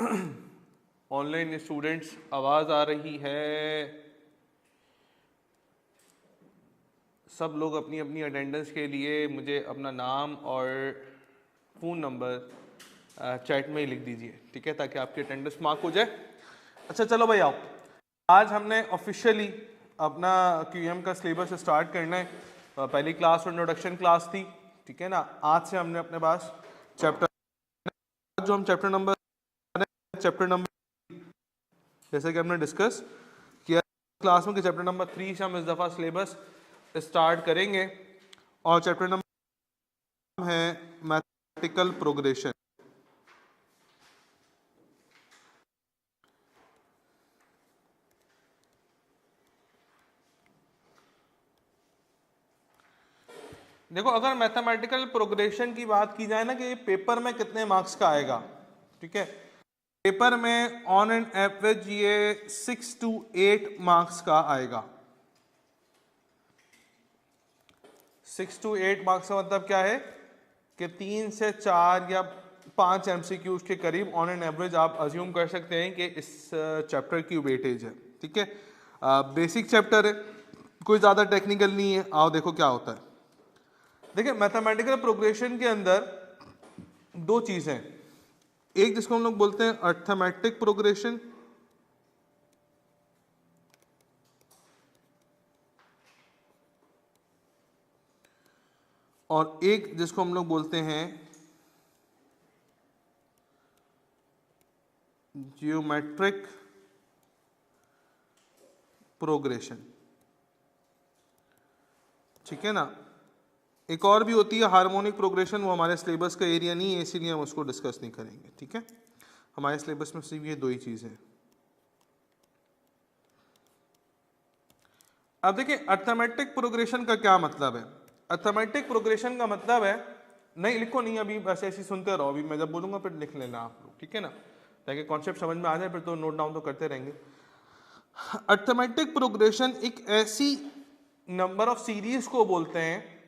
Online students, आवाज़ आ रही है? सब लोग अपनी अपनी अटेंडेंस के लिए मुझे अपना नाम और फ़ोन नंबर चैट में ही लिख दीजिए, ठीक है, ताकि आपकी अटेंडेंस मार्क हो जाए। अच्छा चलो भाई आओ, आज हमने ऑफिशियली अपना क्यूएम का सिलेबस स्टार्ट करना है। पहली क्लास और इंट्रोडक्शन क्लास थी, ठीक है ना। आज से हमने अपने पास चैप्टर जो हम चैप्टर नंबर जैसे कि हमने डिस्कस किया क्लास में कि चैप्टर नंबर 3 से हम इस दफ़ा सिलेबस स्टार्ट करेंगे और चैप्टर नंबर है मैथमेटिकल प्रोग्रेशन। देखो, अगर मैथमेटिकल प्रोग्रेशन की बात की जाए ना कि पेपर में कितने मार्क्स का आएगा, ठीक है, पेपर में ऑन एन एवरेज ये 6 to 8 मार्क्स का आएगा। 6 to 8 मार्क्स का मतलब क्या है कि 3 से 4 या 5 एमसीक्यूज के करीब ऑन एन एवरेज आप अज्यूम कर सकते हैं कि इस चैप्टर की वेटेज है, ठीक है। बेसिक चैप्टर है, कोई ज़्यादा टेक्निकल नहीं है। आओ देखो क्या होता है। देखिए, मैथमेटिकल प्रोग्रेशन के अंदर दो चीज़ें हैं, एक जिसको हम लोग बोलते हैं अर्थमेटिक प्रोग्रेशन और एक जिसको हम लोग बोलते हैं जियोमेट्रिक प्रोग्रेशन, ठीक है ना। एक और भी होती है हार्मोनिक प्रोग्रेशन, वो हमारे सिलेबस का एरिया नहीं है, इसीलिए हम उसको डिस्कस नहीं करेंगे, ठीक है। हमारे सिलेबस में सिर्फ ये दो ही चीज़ें हैं। अब देखिए, अर्थमेटिक प्रोग्रेशन का क्या मतलब है। अर्थमेटिक प्रोग्रेशन का मतलब है, नहीं लिखो नहीं अभी, बस ऐसे सुनते रहो, अभी मैं जब बोलूंगा फिर लिख लेना आप लोग, ठीक है ना, ताकि कॉन्सेप्ट समझ में आ जाए, फिर तो नोट डाउन तो करते रहेंगे। अर्थमेटिक प्रोग्रेशन एक ऐसी नंबर ऑफ सीरीज को बोलते हैं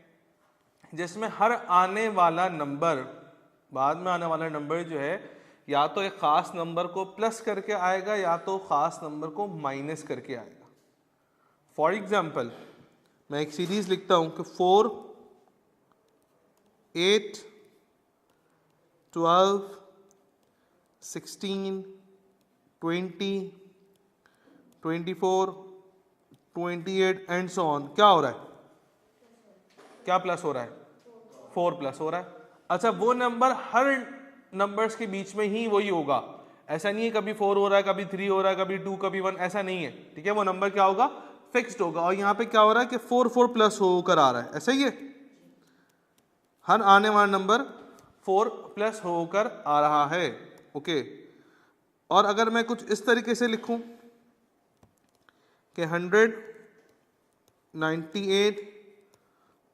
जिसमें हर आने वाला नंबर, बाद में आने वाला नंबर जो है, या तो एक खास नंबर को प्लस करके आएगा या तो खास नंबर को माइनस करके आएगा। फॉर एग्जाम्पल, मैं एक सीरीज लिखता हूं कि 4, 8, 12, 16, 20, 24, 28 एंड सो ऑन। क्या हो रहा है, क्या प्लस हो रहा है, 4 प्लस हो रहा है। अच्छा, वो नंबर हर नंबर्स के बीच में ही वही होगा, ऐसा नहीं है कभी 4 हो रहा है, कभी 3 हो रहा है, कभी 2, कभी 1, ऐसा नहीं है, ठीक है। वो नंबर क्या होगा, फिक्स्ड होगा। और यहाँ पे क्या हो रहा है कि 4 4 प्लस होकर आ रहा है, ऐसा ही है, हर आने वाला नंबर 4 प्लस होकर आ रहा है, ओके। और अगर मैं कुछ इस तरीके से लिखूं कि 100, 98,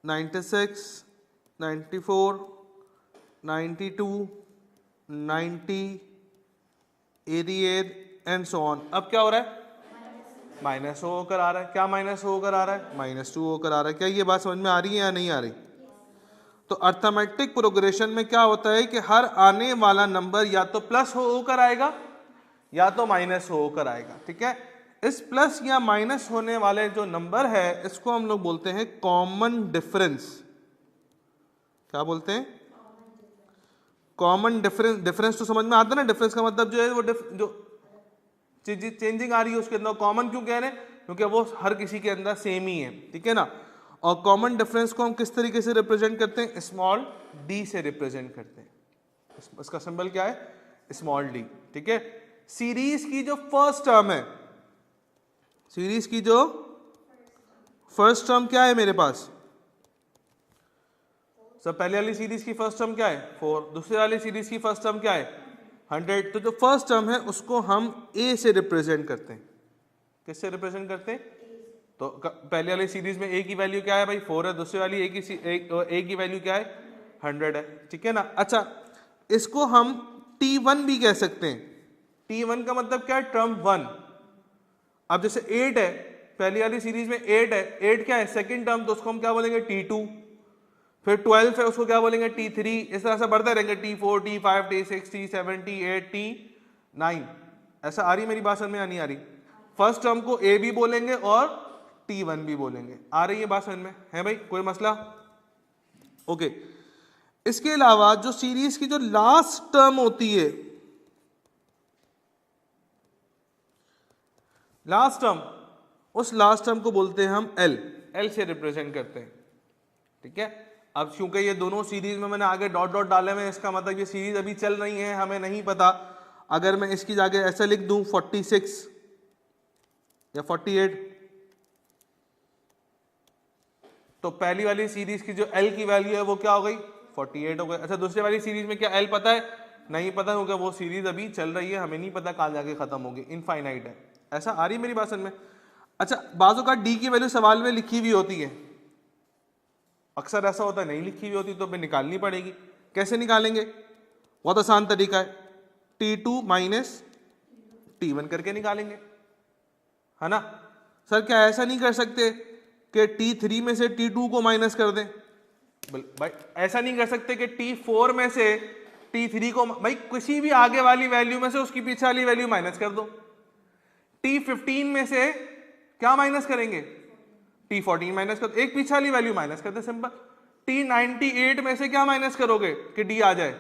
96, 94, 92, 90, 88 एंड सो ऑन, अब क्या हो रहा है, माइनस होकर आ रहा है। क्या माइनस होकर आ रहा है, -2 होकर आ रहा है। क्या ये बात समझ में आ रही है या नहीं आ रही। तो अर्थमेटिक प्रोग्रेशन में क्या होता है कि हर आने वाला नंबर या तो प्लस होकर आएगा या तो माइनस होकर आएगा, ठीक है। इस प्लस या माइनस होने वाले जो नंबर है इसको हम लोग बोलते हैं कॉमन डिफरेंस। क्या बोलते हैं, कॉमन डिफरेंस। डिफरेंस तो समझ में आता है ना, डिफरेंस का मतलब जो है वो जो चेंजिंग आ रही है उसके अंदर कॉमन क्यों कह रहे हैं, क्योंकि वो हर किसी के अंदर सेम ही है, ठीक है ना। और कॉमन डिफरेंस को हम किस तरीके से रिप्रेजेंट करते हैं, स्मॉल डी से रिप्रेजेंट करते हैं। इसका सिंबल क्या है, स्मॉल डी, ठीक है। सीरीज की जो फर्स्ट टर्म है, सीरीज की जो फर्स्ट टर्म क्या है मेरे पास, सब पहले वाली सीरीज की फर्स्ट टर्म क्या है 4, दूसरी वाली सीरीज की फर्स्ट टर्म क्या है 100। तो जो फर्स्ट टर्म है उसको हम ए से रिप्रेजेंट करते हैं। किससे रिप्रेजेंट करते हैं, तो पहले वाली सीरीज में ए की वैल्यू क्या है भाई 4 है, दूसरी वाली ए की वैल्यू क्या है 100 है, ठीक है ना। अच्छा, इसको हम T1 भी कह सकते हैं। T1 का मतलब क्या है, टर्म 1। अब जैसे 8 है, पहली वाली सीरीज में 8 है, 8 क्या है सेकंड टर्म, तो उसको हम क्या बोलेंगे T2। फिर 12 है, उसको क्या बोलेंगे T3। इस तरह से बढ़ते रहेंगे T4, T5, T6, T7, T8, 9। ऐसा आ रही मेरी बात समझ में या नहीं आ रही? फर्स्ट टर्म को ए भी बोलेंगे और T1 भी बोलेंगे। आ रही है बात समझ में? है भाई कोई मसला? ओके। इसके अलावा जो सीरीज की जो लास्ट टर्म होती है, लास्ट टर्म, उस लास्ट टर्म को बोलते हैं हम एल से रिप्रेजेंट करते हैं। ठीक है, अब क्योंकि ये दोनों सीरीज में मैंने आगे डॉट डॉट डाले हुए, इसका मतलब ये सीरीज अभी चल रही है, हमें नहीं पता। अगर मैं इसकी जगह ऐसा लिख दूं 46 या 48, तो पहली वाली सीरीज की जो एल की वैल्यू है वो क्या हो गई? 48 हो गई। अच्छा, दूसरी वाली सीरीज में क्या एल पता है? नहीं पता, क्योंकि वो सीरीज अभी चल रही है, हमें नहीं पता कहाँ जाके खत्म होगी, इनफाइनाइट है। ऐसा आ रही मेरी बात समझ में? अच्छा, बाजू का डी की वैल्यू सवाल में लिखी हुई होती है, अक्सर ऐसा होता है नहीं लिखी हुई होती तो हमें निकालनी पड़ेगी। कैसे निकालेंगे? बहुत आसान तरीका है, T2 माइनस T1 करके निकालेंगे, है ना? सर क्या ऐसा नहीं कर सकते कि T3 में से T2 को माइनस कर दें? भाई ऐसा नहीं कर सकते कि T4 में से T3 को, भाई किसी भी आगे वाली वैल्यू में से उसकी पीछे वाली वैल्यू माइनस कर दो। T15 में से क्या माइनस करेंगे? T14 माइनस कर दो, एक पीछे वाली वैल्यू माइनस कर दे, सिंपल। T98 में से क्या माइनस करोगे कि D आ जाए?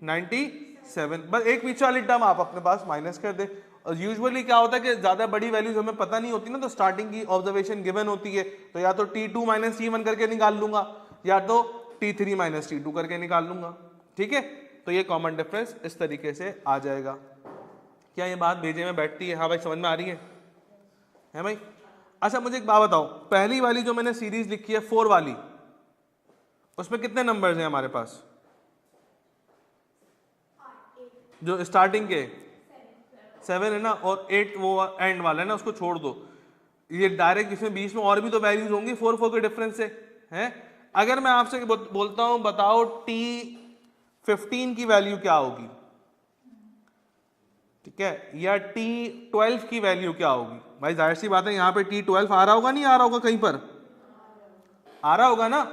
97, बस एक पीछे वाली टर्म आप अपने पास माइनस कर दे। और यूजुअली क्या होता है कि ज्यादा बड़ी वैल्यूज हमें पता नहीं होती ना, तो स्टार्टिंग की ऑब्जर्वेशन गिवन होती है, तो या तो T2 माइनस T1 करके निकाल लूंगा, या तो T3 माइनस T2 करके निकाल लूंगा। ठीक है, तो ये कॉमन डिफरेंस इस तरीके से आ जाएगा। क्या ये बात भेजे में बैठती है? हाँ भाई, समझ में आ रही है भाई? अच्छा, मुझे एक बात बताओ, पहली वाली जो मैंने सीरीज लिखी है 4 वाली, उसमें कितने नंबर्स हैं हमारे पास? जो स्टार्टिंग के 7 है ना, और 8 वो एंड वाला है ना, उसको छोड़ दो। ये डायरेक्ट इसमें बीच में और भी तो वैल्यूज होंगी 4 के डिफरेंस से, हैं? अगर मैं आपसे बोलता हूं बताओ T15 की वैल्यू क्या होगी, ठीक है, या T12 की वैल्यू क्या होगी? भाई जाहिर सी बात है, यहाँ पे T12 आ रहा होगा, नहीं आ रहा होगा? कहीं पर आ रहा होगा ना,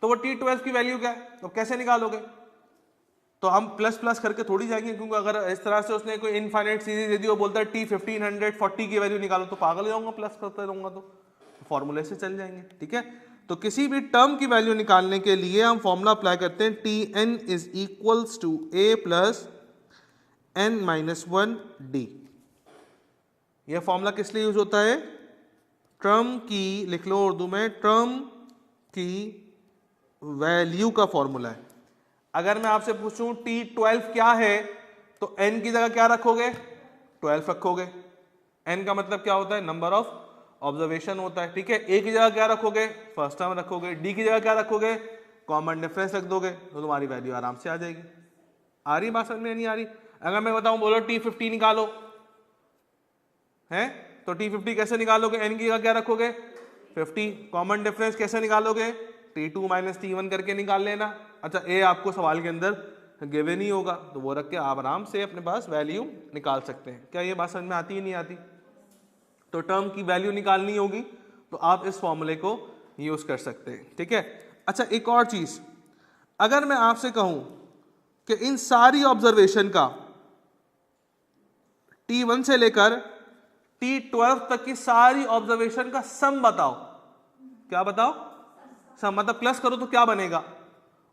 तो वो T12 की वैल्यू क्या है, तो कैसे निकालोगे? तो हम प्लस प्लस करके थोड़ी जाएंगे, क्योंकि अगर इस तरह से उसने कोई इनफाइनाइट सीरीज यदि वो बोलता है T1540 की वैल्यू निकालो, तो पागल हो जाऊंगा, प्लस करते रहूंगा तो फॉर्मूले से चल जाएंगे। ठीक है, तो किसी भी टर्म की वैल्यू निकालने के लिए हम फॉर्मूला अप्लाई करते हैं, Tn is equals to a plus n-1d। यह फॉर्मूला किस लिए यूज होता है? टर्म की, लिख लो उर्दू में, टर्म की वैल्यू का फॉर्मूला है। अगर मैं आपसे पूछूं T12 क्या है, तो n की जगह क्या रखोगे? 12 रखोगे। n का मतलब क्या होता है? नंबर ऑफ ऑब्जर्वेशन होता है। ठीक है, a की जगह क्या रखोगे? फर्स्ट टर्म रखोगे। d की जगह क्या रखोगे? कॉमन डिफरेंस रख दोगे, तो तुम्हारी वैल्यू आराम से आ जाएगी। आ रही बात समझ में? नहीं आ रही? अगर मैं बताऊं, बोलो T50 निकालो, है तो T50 कैसे निकालोगे? n की जगह क्या रखोगे? 50। कॉमन डिफरेंस कैसे निकालोगे? T2 माइनस T1 करके निकाल लेना। अच्छा, a आपको सवाल के अंदर गिवन ही होगा, तो वो रख के आप आराम से अपने पास वैल्यू निकाल सकते हैं। क्या ये बात समझ में आती है नहीं आती? तो टर्म की वैल्यू निकालनी होगी तो आप इस फॉर्मूले को यूज कर सकते हैं। ठीक है, अच्छा एक और चीज, अगर मैं आपसे कहूं कि इन सारी ऑब्जर्वेशन का T1 से लेकर T12 तक की सारी ऑब्जर्वेशन का सम बताओ। क्या बताओ? सम, मतलब प्लस करो तो क्या बनेगा?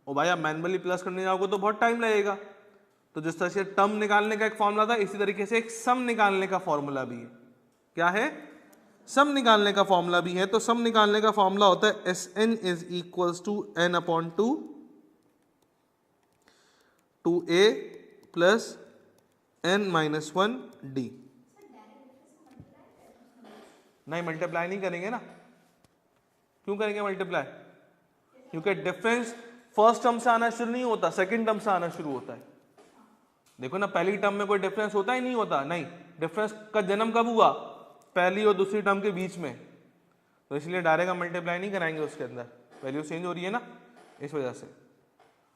ओ भाई, आप मैनुअली प्लस करने जाओगे तो बहुत टाइम लगेगा। तो जिस तरह से टर्म निकालने का एक फॉर्मूला था, इसी तरीके से एक सम निकालने का फॉर्मूला भी है। क्या है? सम निकालने का फॉर्मूला भी है। तो सम निकालने का फॉर्मूला होता है Sn is equals to n/2 2a plus n-1d। नहीं, मल्टीप्लाई नहीं करेंगे ना। क्यों करेंगे मल्टीप्लाई? क्योंकि डिफरेंस फर्स्ट टर्म से आना शुरू नहीं होता, सेकंड टर्म से आना शुरू होता है। देखो ना, पहली टर्म में कोई डिफरेंस होता ही नहीं होता। नहीं, डिफरेंस का जन्म कब हुआ? पहली और दूसरी टर्म के बीच में। तो इसलिए डायरेक्ट हम मल्टीप्लाई नहीं कराएंगे, उसके अंदर वैल्यू चेंज हो रही है ना, इस वजह से।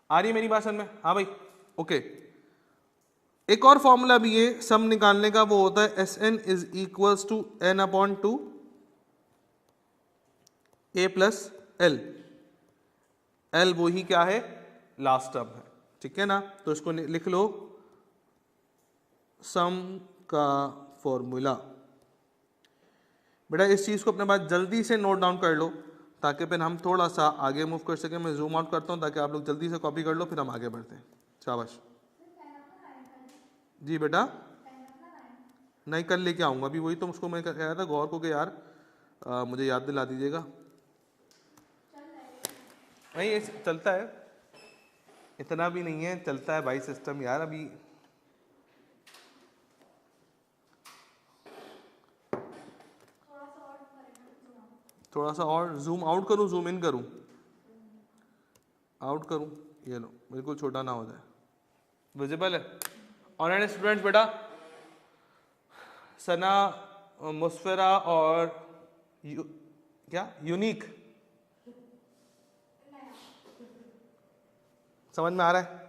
आ रही है मेरी बात समझ में? हाँ भाई, ओके। एक और फॉर्मूला भी है सम निकालने का, वो होता है Sn is equals to n/2 a plus l। l वो ही क्या है? लास्ट टर्म है। ठीक है ना, तो इसको लिख लो सम का फॉर्मूला। बेटा इस चीज़ को अपने पास जल्दी से नोट डाउन कर लो ताकि फिर हम थोड़ा सा आगे मूव कर सकें। मैं जूम आउट करता हूँ ताकि आप लोग जल्दी से कॉपी कर लो, फिर हम आगे बढ़ते हैं। शाबाश जी बेटा, नहीं कल लेके आऊँगा, अभी वही तो उसको मैं कह रहा था गौर को कि यार मुझे याद दिला दीजिएगा। नहीं ये चलता है, इतना भी नहीं है, चलता है भाई सिस्टम यार। अभी थोड़ा सा और जूम आउट करूँ, जूम इन करूँ, आउट करूँ, ये लो बिल्कुल छोटा ना हो जाए। विजिबल है ऑनलाइन स्टूडेंट्स? बेटा सना, मुस्फिरा और क्या यूनिक समझ में आ रहा है?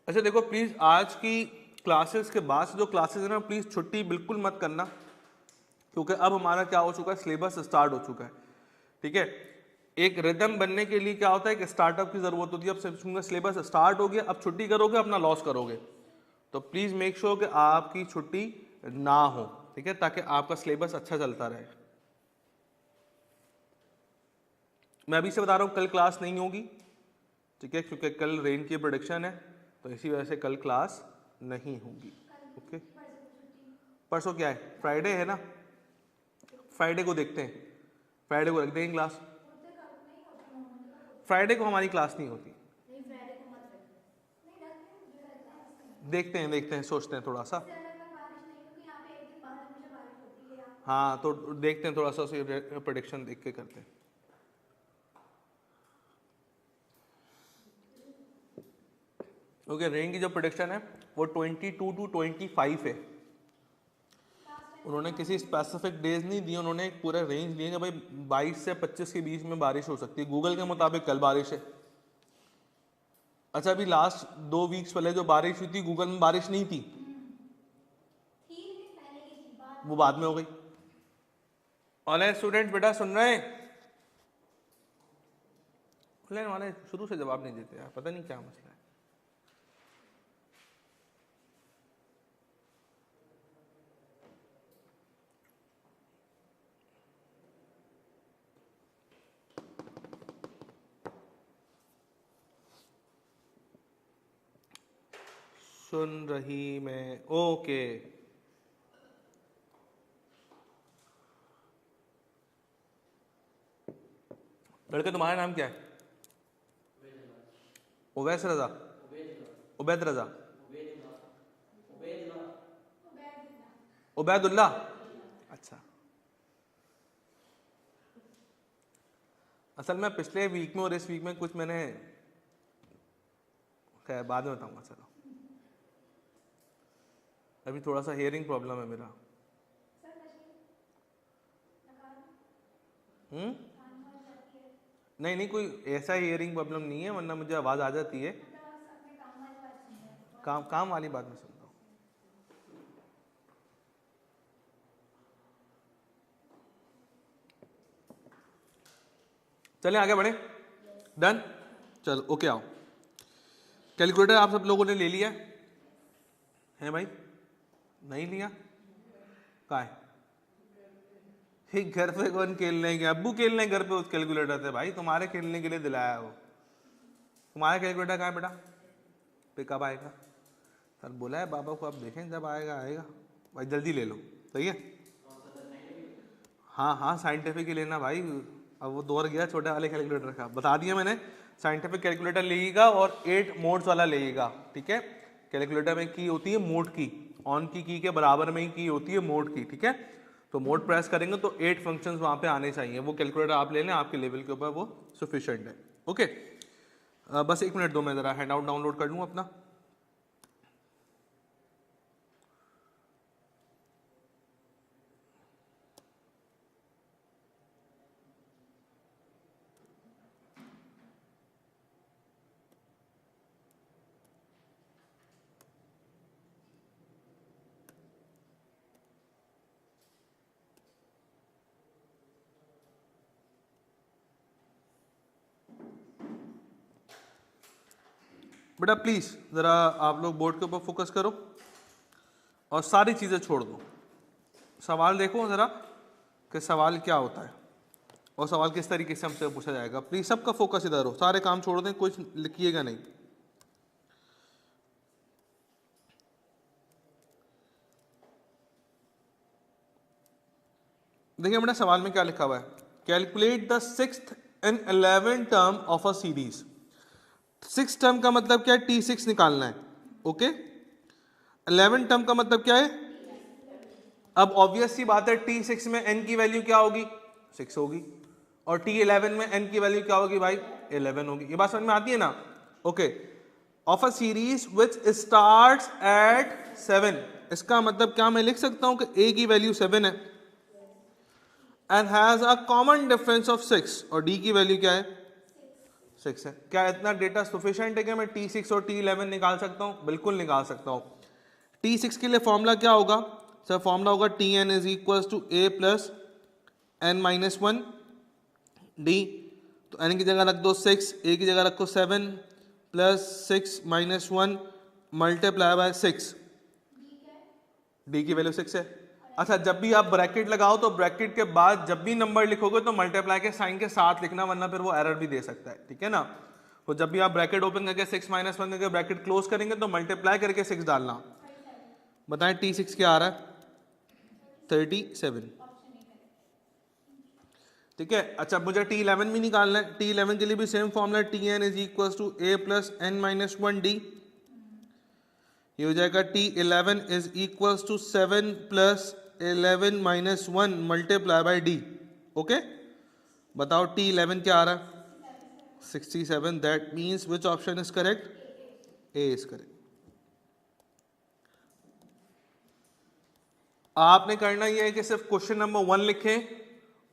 अच्छा देखो प्लीज आज की क्लासेस के बाद से जो क्लासेस है ना, प्लीज छुट्टी बिल्कुल मत करना, क्योंकि अब हमारा क्या हो चुका है, सिलेबस स्टार्ट हो चुका है। ठीक है, एक रिदम बनने के लिए क्या होता है कि स्टार्टअप की जरूरत होती है। अब सिलेबस स्टार्ट हो गया, अब छुट्टी करोगे अपना लॉस करोगे। तो प्लीज मेक श्योर कि आपकी छुट्टी ना हो, ठीक है, ताकि आपका सिलेबस अच्छा चलता रहे। मैं अभी से बता रहा हूँ कल क्लास नहीं होगी, ठीक है, क्योंकि कल रेन की प्रोडिक्शन है, तो इसी वजह से कल क्लास नहीं होगी। ओके, परसों क्या है, फ्राइडे है ना, फ्राइडे को देखते हैं, फ्राइडे को रख देंगे क्लास। फ्राइडे को हमारी क्लास नहीं होती, देखते हैं सोचते हैं थोड़ा सा। हाँ तो देखते हैं थोड़ा सा, प्रोडिक्शन देख के करते हैं। ओके, रेन की जो प्रोडिक्शन है वो 22 to 25 है। उन्होंने किसी स्पेसिफिक डेज नहीं दिए, उन्होंने एक पूरा रेंज दिया कि भाई 22 से 25 के बीच में बारिश हो सकती है। गूगल के मुताबिक कल बारिश है। अच्छा अभी लास्ट 2 वीक्स पहले जो बारिश हुई थी, गूगल में बारिश नहीं थी, वो बाद में हो गई। ऑनलाइन स्टूडेंट्स बेटा सुन रहे हैं? ऑनलाइन वाले शुरू से जवाब नहीं देते यार, पता नहीं क्या मसला है। सुन रही मैं, ओके। लड़के तुम्हारा नाम क्या है? उवैस रजा, उबैद रजा, उबैदुल्ला। अच्छा, असल में पिछले वीक में और इस वीक में कुछ मैंने, खैर बाद में बताऊंगा। चलो अभी थोड़ा सा हियरिंग प्रॉब्लम है मेरा। नहीं नहीं, कोई ऐसा हियरिंग प्रॉब्लम नहीं है, वरना मुझे आवाज़ आ जाती है। काम वाली बात मैं सुनता हूँ। चलें आगे बढ़े, डन। चलो ओके आओ। कैलकुलेटर आप सब लोगों ने ले लिया है भाई? नहीं लिया? कहाँ है? घर पे कौन खेलने गया? अब्बू खेलने घर पे उस कैलकुलेटर से भाई, तुम्हारे खेलने के लिए दिलाया वो। तुम्हारा कैलकुलेटर कहाँ है बेटा? पे कब आएगा? सर बोला है बाबा को, आप देखें जब आएगा आएगा भाई, जल्दी ले लो। सही है? हाँ हाँ साइंटिफिक ही लेना भाई। अब वो दौर गया छोटे वाले कैलकुलेटर का, बता दिया मैंने। साइंटिफिक कैलकुलेटर लेगा और 8 मोड्स वाला लेगा, ठीक है। कैलकुलेटर में की होती है मोड की, ऑन की के बराबर में ही की होती है मोड की, ठीक है। तो मोड प्रेस करेंगे तो 8 फंक्शंस वहाँ पे आने चाहिए। वो कैलकुलेटर आप ले लें, आपके लेवल के ऊपर वो सफिशिएंट है। ओके, बस 1 मिनट दो, मैं ज़रा हैंड आउट डाउनलोड कर लूँ अपना। बेटा प्लीज़ ज़रा आप लोग बोर्ड के ऊपर फोकस करो और सारी चीज़ें छोड़ दो, सवाल देखो ज़रा कि सवाल क्या होता है और सवाल किस तरीके से हमसे पूछा जाएगा। प्लीज़ सबका फोकस इधर हो, सारे काम छोड़ दें, कुछ लिखिएगा नहीं। देखिए बेटा सवाल में क्या लिखा हुआ है, calculate the 6th and 11th term of a series. 6 term का मतलब क्या है, T6 निकालना है, ओके। 11 टर्म का मतलब क्या है, अब ऑब्वियस सी बात है T6 में n की वैल्यू क्या होगी, 6 होगी, और T11 में n की वैल्यू क्या होगी भाई, 11 होगी। ये बात समझ में आती है ना, okay. Of a series which starts at 7, इसका मतलब क्या मैं लिख सकता हूं कि a की वैल्यू 7 है and has a common difference of 6, और d की वैल्यू क्या है, 6 है। क्या इतना डेटा सफिशिएंट है कि मैं T6 और T11 निकाल सकता हूं, बिल्कुल निकाल सकता हूं। T6 के लिए फॉर्मूला क्या होगा सर, फॉर्मूला होगा Tn is equal to a plus n minus 1 d, तो n की जगह रख दो 6, a की जगह रखो 7 plus 6 minus 1 multiply bye 6, d की वैल्यू 6 है। अच्छा, जब भी आप ब्रैकेट लगाओ तो ब्रैकेट के बाद जब भी नंबर लिखोगे तो मल्टीप्लाई के साइन के साथ लिखना, वरना फिर वो एरर भी दे सकता है, ठीक है ना। तो जब भी आप ब्रैकेट ओपन करके 6 माइनस 1 करके ब्रैकेट क्लोज करेंगे तो मल्टीप्लाई करके 6 डालना। बताएं T6 क्या आ रहा है, 37, ठीक है। अच्छा, मुझे T11 भी निकालना है, T11 के लिए भी same formula, Tn is equal to a plus n minus 1 d, ये हो जाएगा T11 is equal to 7 plus 11 minus 1 multiply by D, okay. बताओ T11 क्या आ रहा है, 67, that means which option is correct, A is correct. आपने करना यह है कि सिर्फ क्वेश्चन नंबर 1 लिखें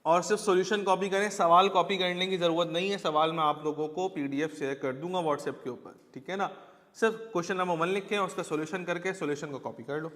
और सिर्फ सॉल्यूशन कॉपी करें, सवाल कॉपी करने की जरूरत नहीं है। सवाल मैं आप लोगों को PDF शेयर कर दूंगा व्हाट्सएप के ऊपर, ठीक है ना। सिर्फ क्वेश्चन नंबर 1 लिखें और उसका सॉल्यूशन करके सॉल्यूशन को कॉपी कर लो।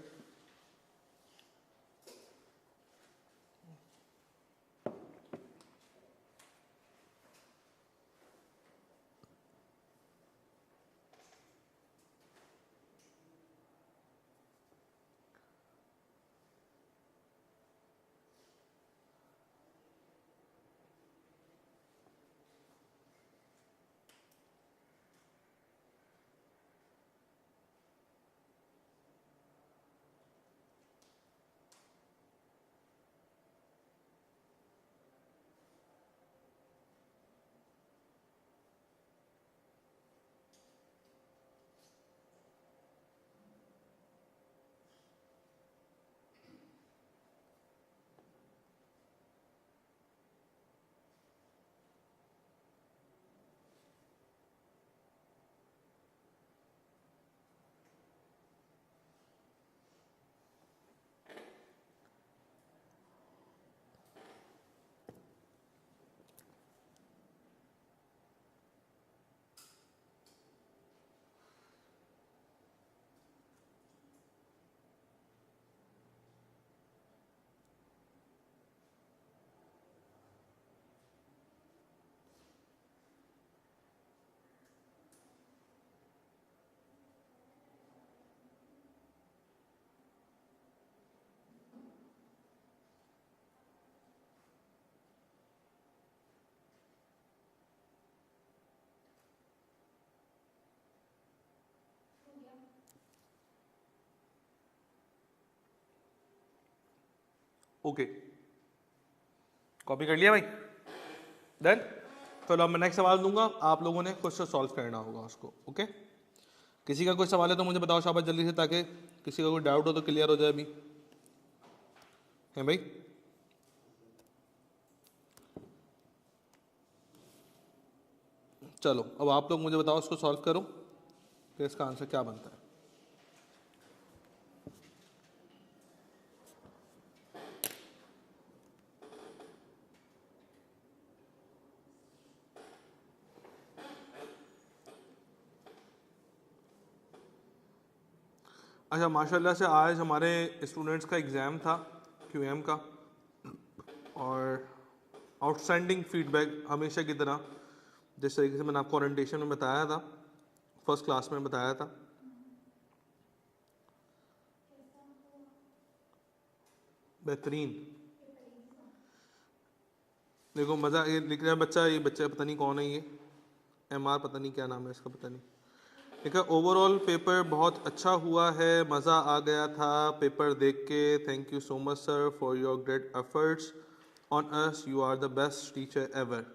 ओके, कॉपी कर लिया भाई, डन। तो अब मैं नेक्स्ट सवाल दूंगा, आप लोगों ने खुद से सॉल्व करना होगा उसको, ओके। किसी का कोई सवाल है तो मुझे बताओ शाबाश जल्दी से, ताकि किसी का कोई डाउट हो तो क्लियर हो जाए अभी, है भाई। चलो अब आप लोग मुझे बताओ, उसको सॉल्व करो कि इसका आंसर क्या बनता है। अच्छा, माशाल्लाह से आज हमारे स्टूडेंट्स का एग्ज़ाम था QM का, और आउटस्टैंडिंग फीडबैक हमेशा की तरह, जिस तरीके से मैंने आपको ओरिएंटेशन में बताया था, फर्स्ट क्लास में बताया था। बेहतरीन। देखो मज़ा, ये लिख रहा है बच्चा, ये बच्चा पता नहीं कौन है, ये MR पता नहीं क्या नाम है इसका, पता नहीं। ठीक है, ओवरऑल पेपर बहुत अच्छा हुआ है, मज़ा आ गया था पेपर देख के। Thank you so much sir for your great efforts on us, you are the best teacher ever.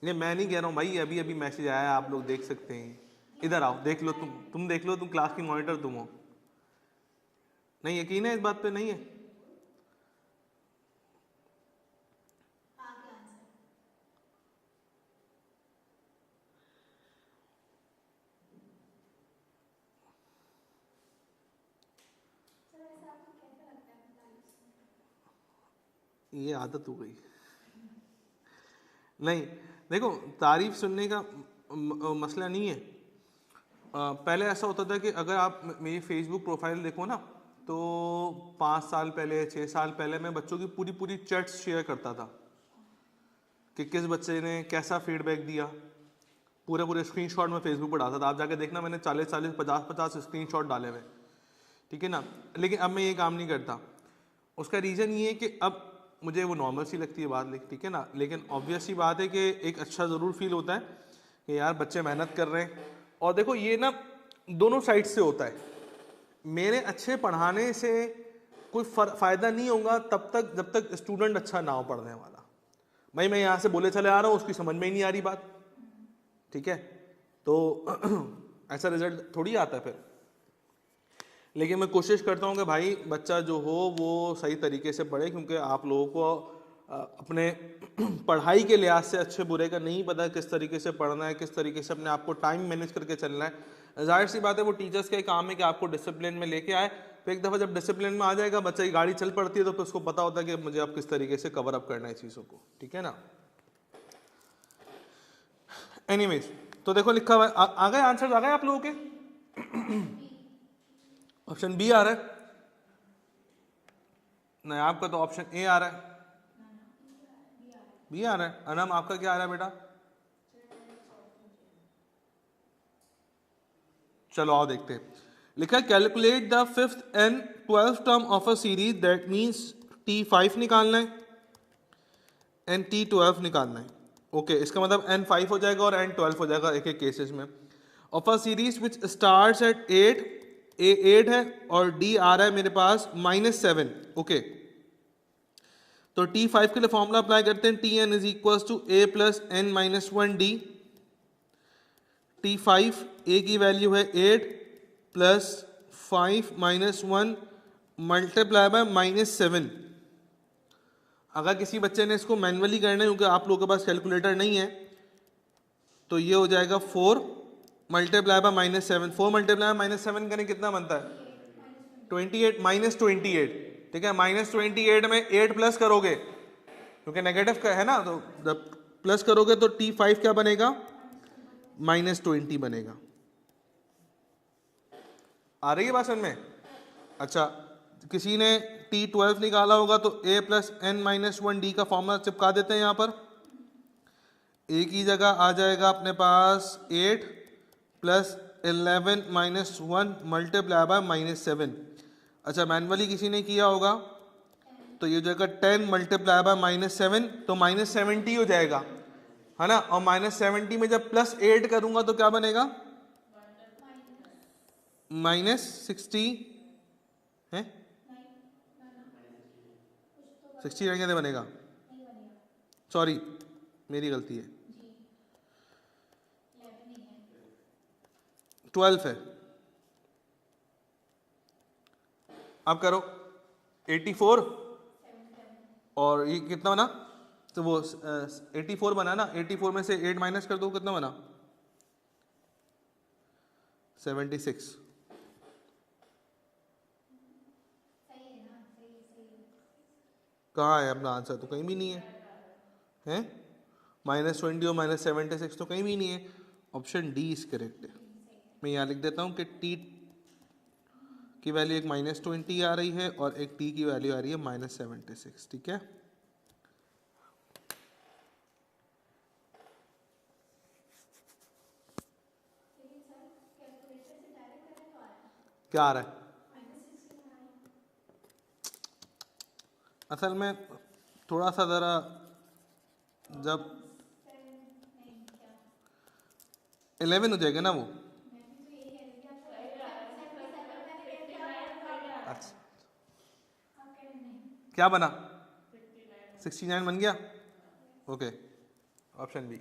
ये मैं नहीं कह रहा हूँ भाई, अभी अभी मैसेज आया, आप लोग देख सकते हैं। इधर आओ, देख लो, तुम देख लो, तुम क्लास की मॉनिटर तुम हो। नहीं यकीन है इस बात पे? नहीं है? ये आदत हो गई। नहीं देखो, तारीफ सुनने का मसला नहीं है। पहले ऐसा होता था कि अगर आप मेरी फेसबुक प्रोफाइल देखो ना, तो 5 साल पहले 6 साल पहले मैं बच्चों की पूरी पूरी चैट्स शेयर करता था कि किस बच्चे ने कैसा फीडबैक दिया, पूरे पूरे स्क्रीनशॉट में फेसबुक पर डालता था। आप जाके देखना, मैंने 40 50 स्क्रीनशॉट डाले हुए, ठीक है ना। लेकिन अब मैं ये काम नहीं करता। उसका रीज़न ये है कि अब मुझे वो नॉर्मल सी लगती है बात, ठीक है ना। लेकिन ऑब्वियस सी बात है कि एक अच्छा ज़रूर फील होता है कि यार बच्चे मेहनत कर रहे हैं। और देखो ये ना दोनों साइड से होता है। मेरे अच्छे पढ़ाने से कोई फ़ायदा नहीं होगा तब तक जब तक स्टूडेंट अच्छा ना हो पढ़ने वाला। भाई मैं यहाँ से बोले चले आ रहा हूँ, उसकी समझ में ही नहीं आ रही बात, ठीक है, तो ऐसा रिजल्ट थोड़ी आता है फिर। लेकिन मैं कोशिश करता हूँ कि भाई बच्चा जो हो वो सही तरीके से पढ़े, क्योंकि आप लोगों को अपने पढ़ाई के लिहाज से अच्छे बुरे का नहीं पता किस तरीके से पढ़ना है, किस तरीके से अपने आप को टाइम मैनेज करके चलना है। जाहिर सी बात है वो टीचर्स का काम है कि आपको डिसिप्लिन में लेके आए। फिर एक दफ़ा जब डिसिप्लिन में आ जाएगा, बच्चा की गाड़ी चल पड़ती है, तो फिर उसको पता होता है कि मुझे अब किस तरीके से कवर अप करना है चीज़ों को, ठीक है ना। एनीवेज, तो देखो लिखा हुआ आ गए आंसर, आ गए आप लोगों के? ऑप्शन बी आ रहा है, नहीं आपका तो ऑप्शन ए आ रहा है, बी आ रहा है। अनम आपका क्या आ रहा है बेटा? चलो आओ देखते हैं। लिखा है calculate the 5th and 12th term of a series, that means T5 निकालना है एंड T12 निकालना है। ओके इसका मतलब N5 हो जाएगा और N12 हो जाएगा एक एक केसेस में। Of a series which starts at 8, ए 8 है और D आ रहा है मेरे पास -7। ओके तो T5 के लिए फॉर्मूला अप्लाई करते हैं, Tn is equal to A plus N-1D। T5 A की वैल्यू है 8 प्लस 5 -1 मल्टीप्लाई बाय -7। अगर किसी बच्चे ने इसको मैन्युअली करना है, क्योंकि आप लोगों के पास कैलकुलेटर नहीं है, तो ये हो जाएगा 4 मल्टीप्लाई बाय -7। 4 मल्टीप्लाई बाय -7 करें कितना बनता है? 28 -28, ठीक है। -28 में 8 प्लस करोगे, क्योंकि नेगेटिव का है ना, तो जब प्लस करोगे तो T5 क्या बनेगा? -20 बनेगा। आ रही है बात समझ में? अच्छा, किसी ने T12 निकाला होगा तो A प्लस N-1D का फॉर्मूला चिपका देते हैं यहाँ पर। A की जगह आ जाएगा अपने पास 8 प्लस 11 -1 मल्टीप्लाई बाय -7। अच्छा मैनुअली किसी ने किया होगा तो ये हो जाएगा 10 मल्टीप्लाई बाय -7, तो -70 हो जाएगा, है ना। और -70 में जब +8 करूंगा तो क्या बनेगा? -60 है, 60 कैसे बनेगा? सॉरी मेरी गलती है, 12 है। अब करो 84 और ये कितना बना? तो वो 84 बना ना, 84 में से 8 माइनस कर दो, कितना बना? 76। कहाँ है अपना आंसर? तो कहीं भी नहीं है, हैं? -20 और -76 तो कहीं भी नहीं है। ऑप्शन डी इज करेक्ट है। मैं यहाँ लिख देता हूँ कि टी की वैल्यू एक -20 आ रही है और एक टी की वैल्यू आ रही है -76, ठीक है। क्या आ रहा है? असल में थोड़ा सा ज़रा जब 11 हो जाएगा ना वो। अच्छा क्या बना? 69 बन गया। Okay, option B.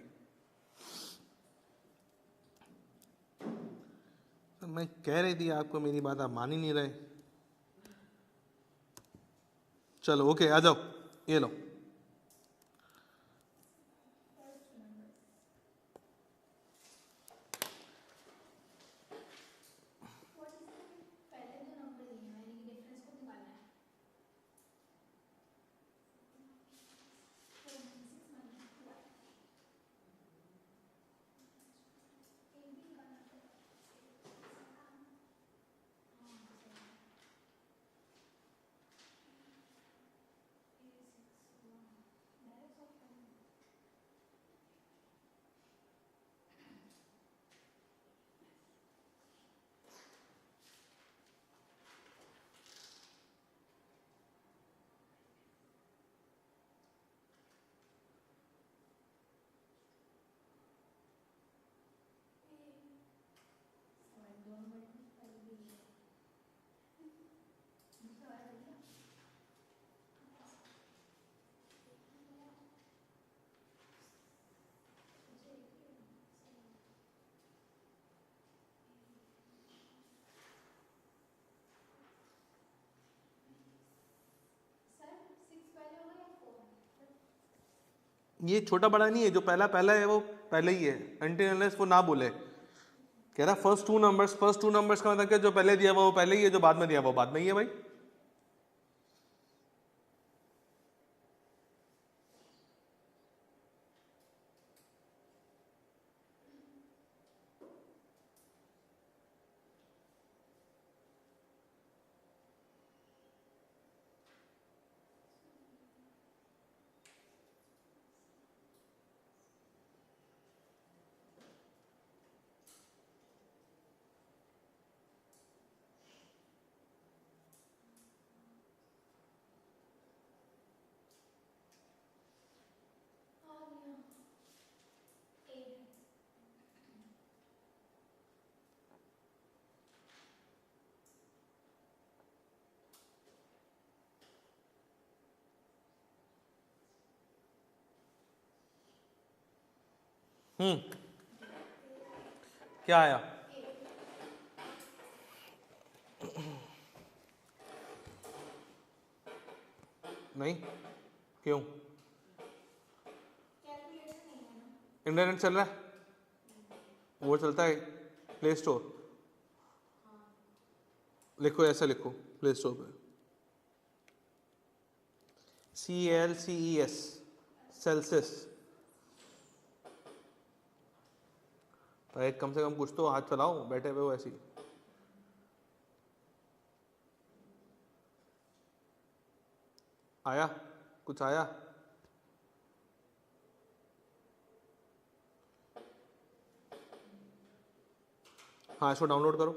तो मैं कह रही थी आपको, मेरी बात आप मान ही नहीं रहे। चलो ओके, आ जाओ, ये लो। ये छोटा बड़ा नहीं है, जो पहला पहला है वो पहले ही है, अनटिल अनलेस वो ना बोले। कह रहा फर्स्ट टू नंबर्स का मतलब क्या, जो पहले दिया हुआ वो पहले ही है, जो बाद में दिया वो बाद में ही है भाई। क्या आया? नहीं, क्यों? इंटरनेट चल रहा है, वो चलता है प्ले स्टोर। लिखो, ऐसा लिखो प्ले स्टोर पे CLCES, सेल्सियस। भाई कम से कम कुछ तो हाथ चलाओ, बैठे हुए हो ऐसे ही। आया? कुछ आया? हाँ, इसको डाउनलोड करो।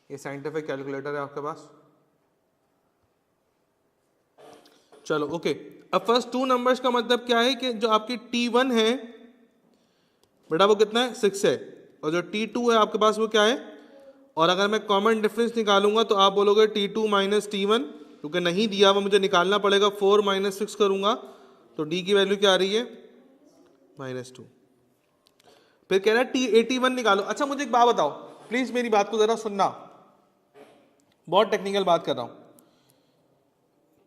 ये साइंटिफिक कैलकुलेटर है आपके पास। चलो ओके, अब फर्स्ट टू नंबर्स का मतलब क्या है कि जो आपकी T1 है बेटा वो कितना है? 6 है, और जो T2 है आपके पास वो क्या है? और अगर मैं कॉमन डिफरेंस निकालूंगा तो आप बोलोगे T2 माइनस T1, क्योंकि नहीं दिया हुआ मुझे निकालना पड़ेगा। 4 माइनस 6 करूंगा तो D की वैल्यू क्या आ रही है? -2। फिर कह रहा है T81 निकालो। अच्छा मुझे एक बात बताओ प्लीज, मेरी बात को जरा सुनना, बहुत टेक्निकल बात कर रहा हूं।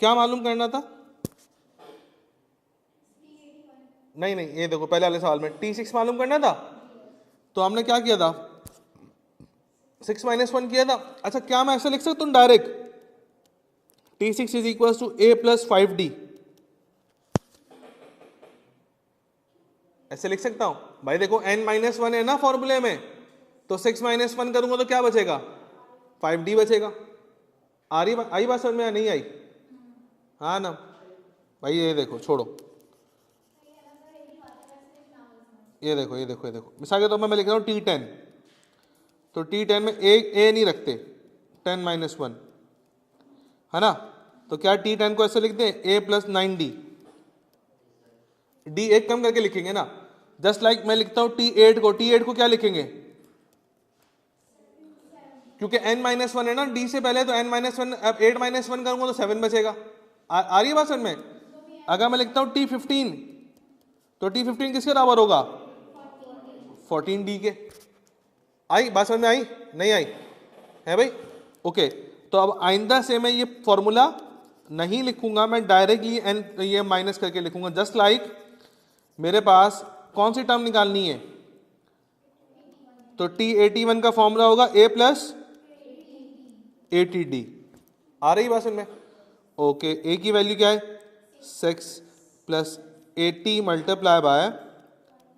क्या मालूम करना था? नहीं नहीं, ये देखो पहले वाले सवाल में T6 मालूम करना था, तो हमने क्या किया था? 6 माइनस 1 किया था। अच्छा क्या मैं ऐसा लिख सकता हूँ direct, T6 is equal to A plus 5D? ऐसे लिख सकता हूं भाई? देखो n माइनस 1 है ना फॉर्मूले में, तो 6 माइनस 1 करूंगा तो क्या बचेगा? 5D बचेगा। आ रही आई बात समझ में? नहीं आई? हाँ ना भाई, ये देखो छोड़ो, ये देखो मिसाल के तौर पर मैं लिख रहा हूँ T10, तो T10 में ए नहीं रखते, 10-1 है ना, तो क्या T10 को ऐसे लिख दें a + 9d, d एक कम करके लिखेंगे ना, जस्ट लाइक मैं लिखता हूं T8 को क्या लिखेंगे, क्योंकि n-1 है ना d से पहले, तो n-1, अब 8-1 करूंगा तो 7 बचेगा। आ रही है बात समझ में? अगर मैं लिखता हूं T15, तो T15 किसके बराबर होगा, 14d के। आई बात समझ में? आई नहीं आई है भाई? ओके, तो अब आइंदा से मैं ये फॉर्मूला नहीं लिखूंगा, मैं डायरेक्टली n ये माइनस करके लिखूंगा। जस्ट लाइक मेरे पास कौन सी टर्म निकालनी है, तो T81 का फॉर्मूला होगा a + 80d। आ रही बात में? ओके, a की वैल्यू क्या है, 6 + 80 ×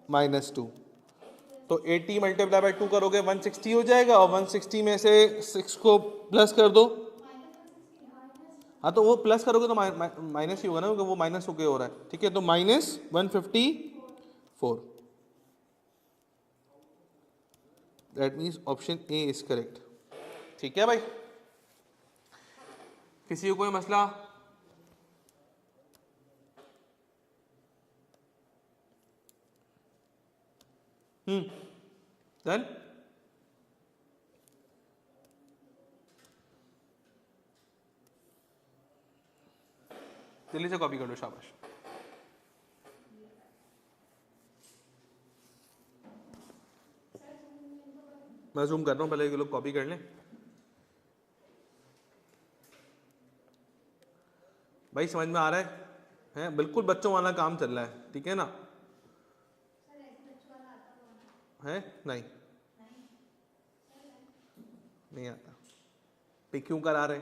-2, तो 80 × 2 करोगे 160 हो जाएगा, और 160 में से 6 को प्लस कर दो। हाँ, तो वो प्लस करोगे तो माइनस ही होगा ना, क्योंकि वो माइनस होके हो रहा है। ठीक है, तो -154, that means option A is correct. ठीक है भाई, किसी को कोई मसला? डन। जल्दी से कॉपी कर लो, शाबाश। मैं जूम कर रहा हूँ, पहले ये लोग कॉपी कर लें। भाई समझ में आ रहा है? बिल्कुल बच्चों वाला काम चल रहा है, ठीक है ना? है नहीं आता, पे क्यों करा रहे?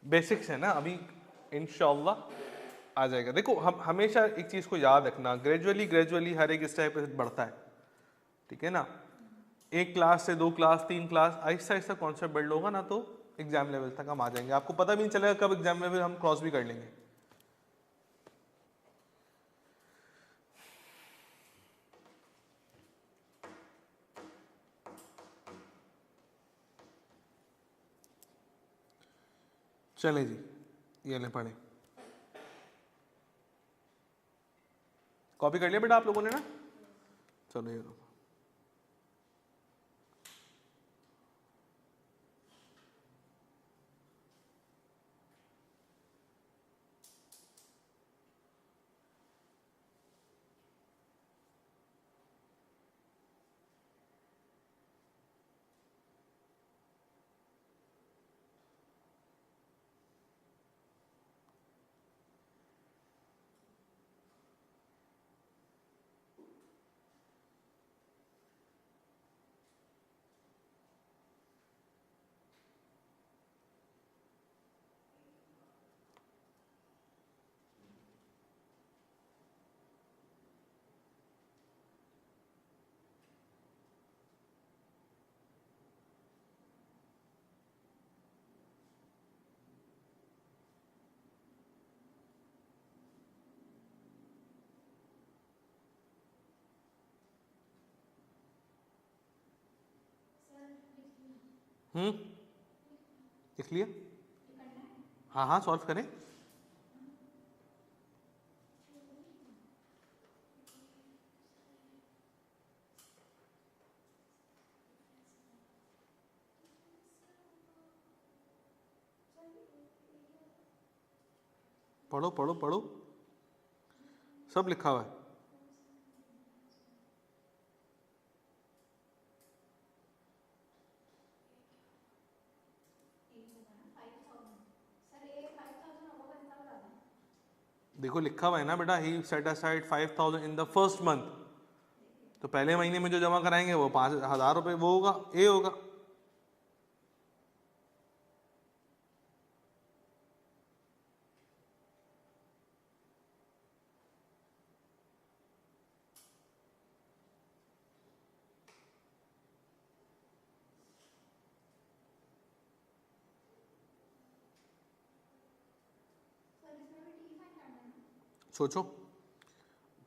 बेसिक्स है ना, अभी इंशाल्लाह आ जाएगा। देखो, हम हमेशा एक चीज को याद रखना, ग्रेजुअली हर एक स्टेप पे बढ़ता है, ठीक है ना? एक क्लास से 2 class 3 class, Aahista Aahista concept build होगा ना, तो एग्जाम लेवल तक हम आ जाएंगे। आपको पता भी नहीं चलेगा कब एग्जाम लेवल हम क्रॉस भी कर लेंगे। चले जी, ये ले पढ़े। कॉपी कर लिया बेटा आप लोगों ने ना? चलो ये लो। लिख लिया? हाँ हाँ, सॉल्व करें। पढ़ो पढ़ो पढ़ो, सब लिखा हुआ है। देखो लिखा हुआ है ना बेटा, he set aside 5000 in the first month, तो पहले महीने में जो जमा कराएंगे वो 5000 रुपये, वो होगा, ए होगा। सोचो,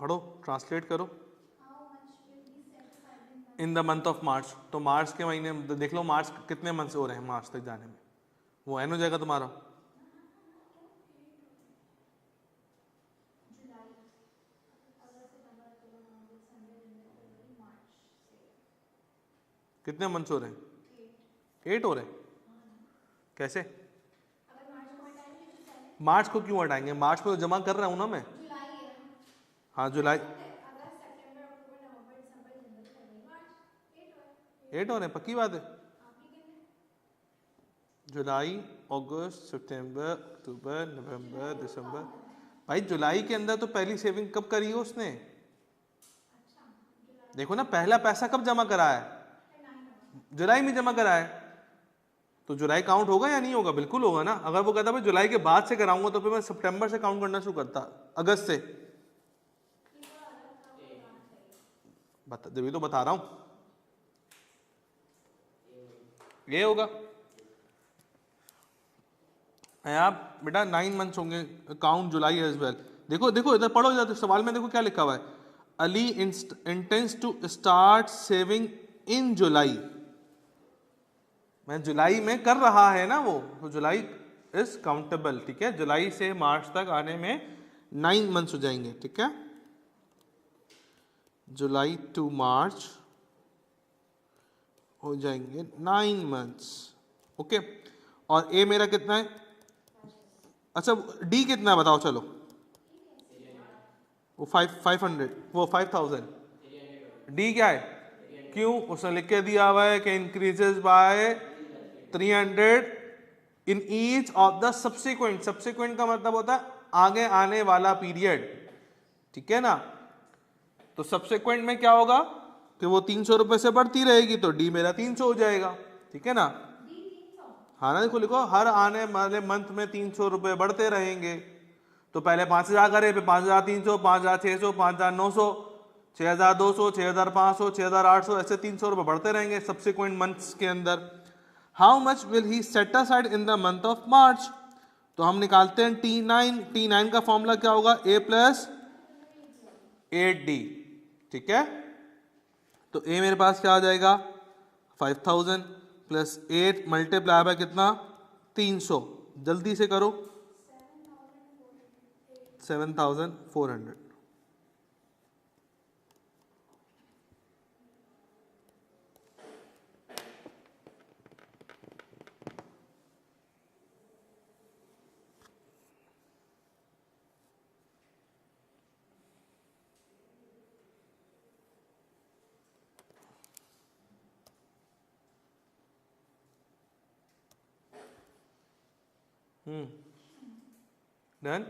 पढ़ो, ट्रांसलेट करो। In the month of March, तो मार्च के महीने में देख लो, मार्च कितने मंथ हो रहे हैं मार्च तक जाने में, वो एन हो जाएगा तुम्हारा। कितने मंथ हो रहे हैं? 8 हो रहे हैं। कैसे? मार्च को क्यों हटाएंगे? मार्च में तो जमा कर रहा हूँ ना मैं। हाँ जुलाई 8 हो रहे हैं, पक्की बात है। जुलाई, अगस्त, सितंबर, अक्टूबर, नवंबर, दिसंबर। भाई जुलाई के अंदर तो पहली सेविंग कब करी है उसने? देखो ना, पहला पैसा कब जमा करा है? जुलाई में जमा करा है। तो जुलाई काउंट होगा या नहीं होगा? बिल्कुल होगा ना। अगर वो कहता भाई जुलाई के बाद से कराऊंगा तो फिर मैं सितंबर से काउंट करना शुरू करता, अगस्त से। जब तो बता रहा हूं, ये होगा। आप बेटा 9 मंथ्स होंगे, काउंट जुलाई एज वेल। देखो देखो इधर पढ़ो, इधर सवाल में देखो क्या लिखा हुआ है। Ali intends to start saving in July. मैं जुलाई में कर रहा है ना वो, तो जुलाई इज काउंटेबल। ठीक है, जुलाई से मार्च तक आने में 9 मंथ्स हो जाएंगे। ठीक है, जुलाई टू मार्च हो जाएंगे 9 मंथ्स। ओके, और ए मेरा कितना है? अच्छा डी कितना है बताओ, चलो। वो 500, वो 5000। डी क्या है? क्यों? उसने लिख के दिया हुआ है कि increases by 300 in each of the subsequent. Subsequent का मतलब होता है आगे आने वाला पीरियड। ठीक है ना, तो सब्सिक्वेंट में क्या होगा कि वो 300 रुपए से बढ़ती रहेगी, तो डी मेरा 300 हो जाएगा। ठीक है ना, हाँ ना, देखो लिखो, हर आने वाले मंथ में 300 रुपए बढ़ते रहेंगे। तो पहले 5000 करे, फिर 5300, 5600, 5900, 6200, 6500, 6800, ऐसे 300 रुपए बढ़ते रहेंगे सब्सिक्वेंट मंथ्स के अंदर। How much will he set aside in the month of March? तो हम निकालते हैं T9। T9 का फॉर्मूला क्या होगा? A plus 8D। ठीक है, तो A मेरे पास क्या आ जाएगा? 5000 प्लस 8 मल्टीप्लाई बाय कितना? 300। जल्दी से करो, 7400। डन?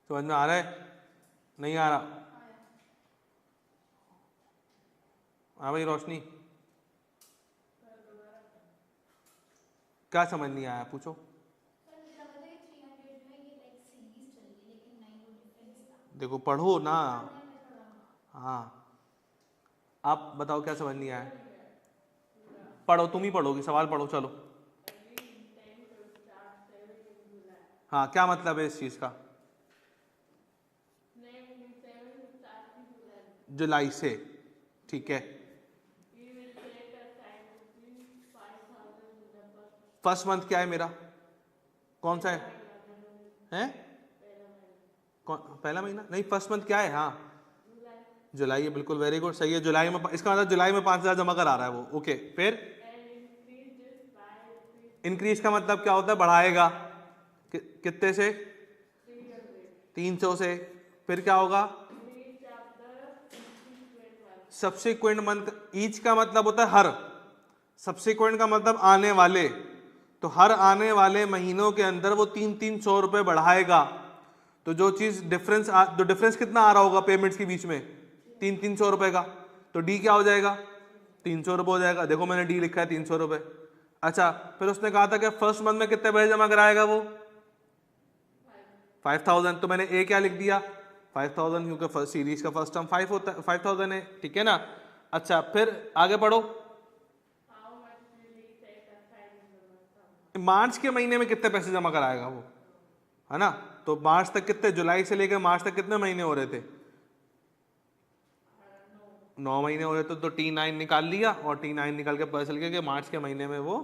समझ में आ रहा है? नहीं आ रहा? हाँ भाई रोशनी, क्या समझ नहीं आया? पूछो। देखो पढ़ो ना। हाँ, आप बताओ क्या समझ नहीं आया? पढ़ो, तुम ही पढ़ोगी, सवाल पढ़ो, चलो। हाँ, क्या मतलब है इस चीज का? जुलाई से। ठीक है, फर्स्ट मंथ क्या है मेरा? कौन सा है? हैं? कौन पहला महीना? नहीं, फर्स्ट मंथ क्या है? हाँ जुलाई है, बिल्कुल, वेरी गुड, सही है। जुलाई में, इसका मतलब जुलाई में 5000 जमा करा रहा है वो। ओके, फिर इंक्रीज का मतलब क्या होता है? बढ़ाएगा। कितने से? 300 से। फिर क्या होगा? Subsequent month. ईच का मतलब होता है हर, सब्सिक्वेंट का मतलब आने वाले। तो हर आने वाले महीनों के अंदर वो 300 रुपए बढ़ाएगा। तो जो चीज डिफरेंस जो डिफरेंस कितना आ रहा होगा पेमेंट्स के बीच में? 300 रुपए का। तो डी क्या हो जाएगा? 300 रुपए हो जाएगा। देखो मैंने डी लिखा है 300 रुपए। अच्छा, फिर उसने कहा था कि फर्स्ट मंथ में कितने पैसे जमा कराएगा वो? 5000। तो मैंने ए क्या लिख दिया? 5000, क्योंकि फर्स्ट सीरीज का फर्स्ट टर्म 5 होता है, 5000 है। ठीक है ना। अच्छा, फिर आगे बढ़ो। मार्च के महीने में कितने पैसे जमा कराएगा वो, है ना? तो मार्च तक कितने, जुलाई से लेकर मार्च तक कितने महीने हो रहे थे? 9 महीने हो रहे थे। तो T9 निकाल लिया और T9 निकाल के पता चल गया कि मार्च के महीने में वो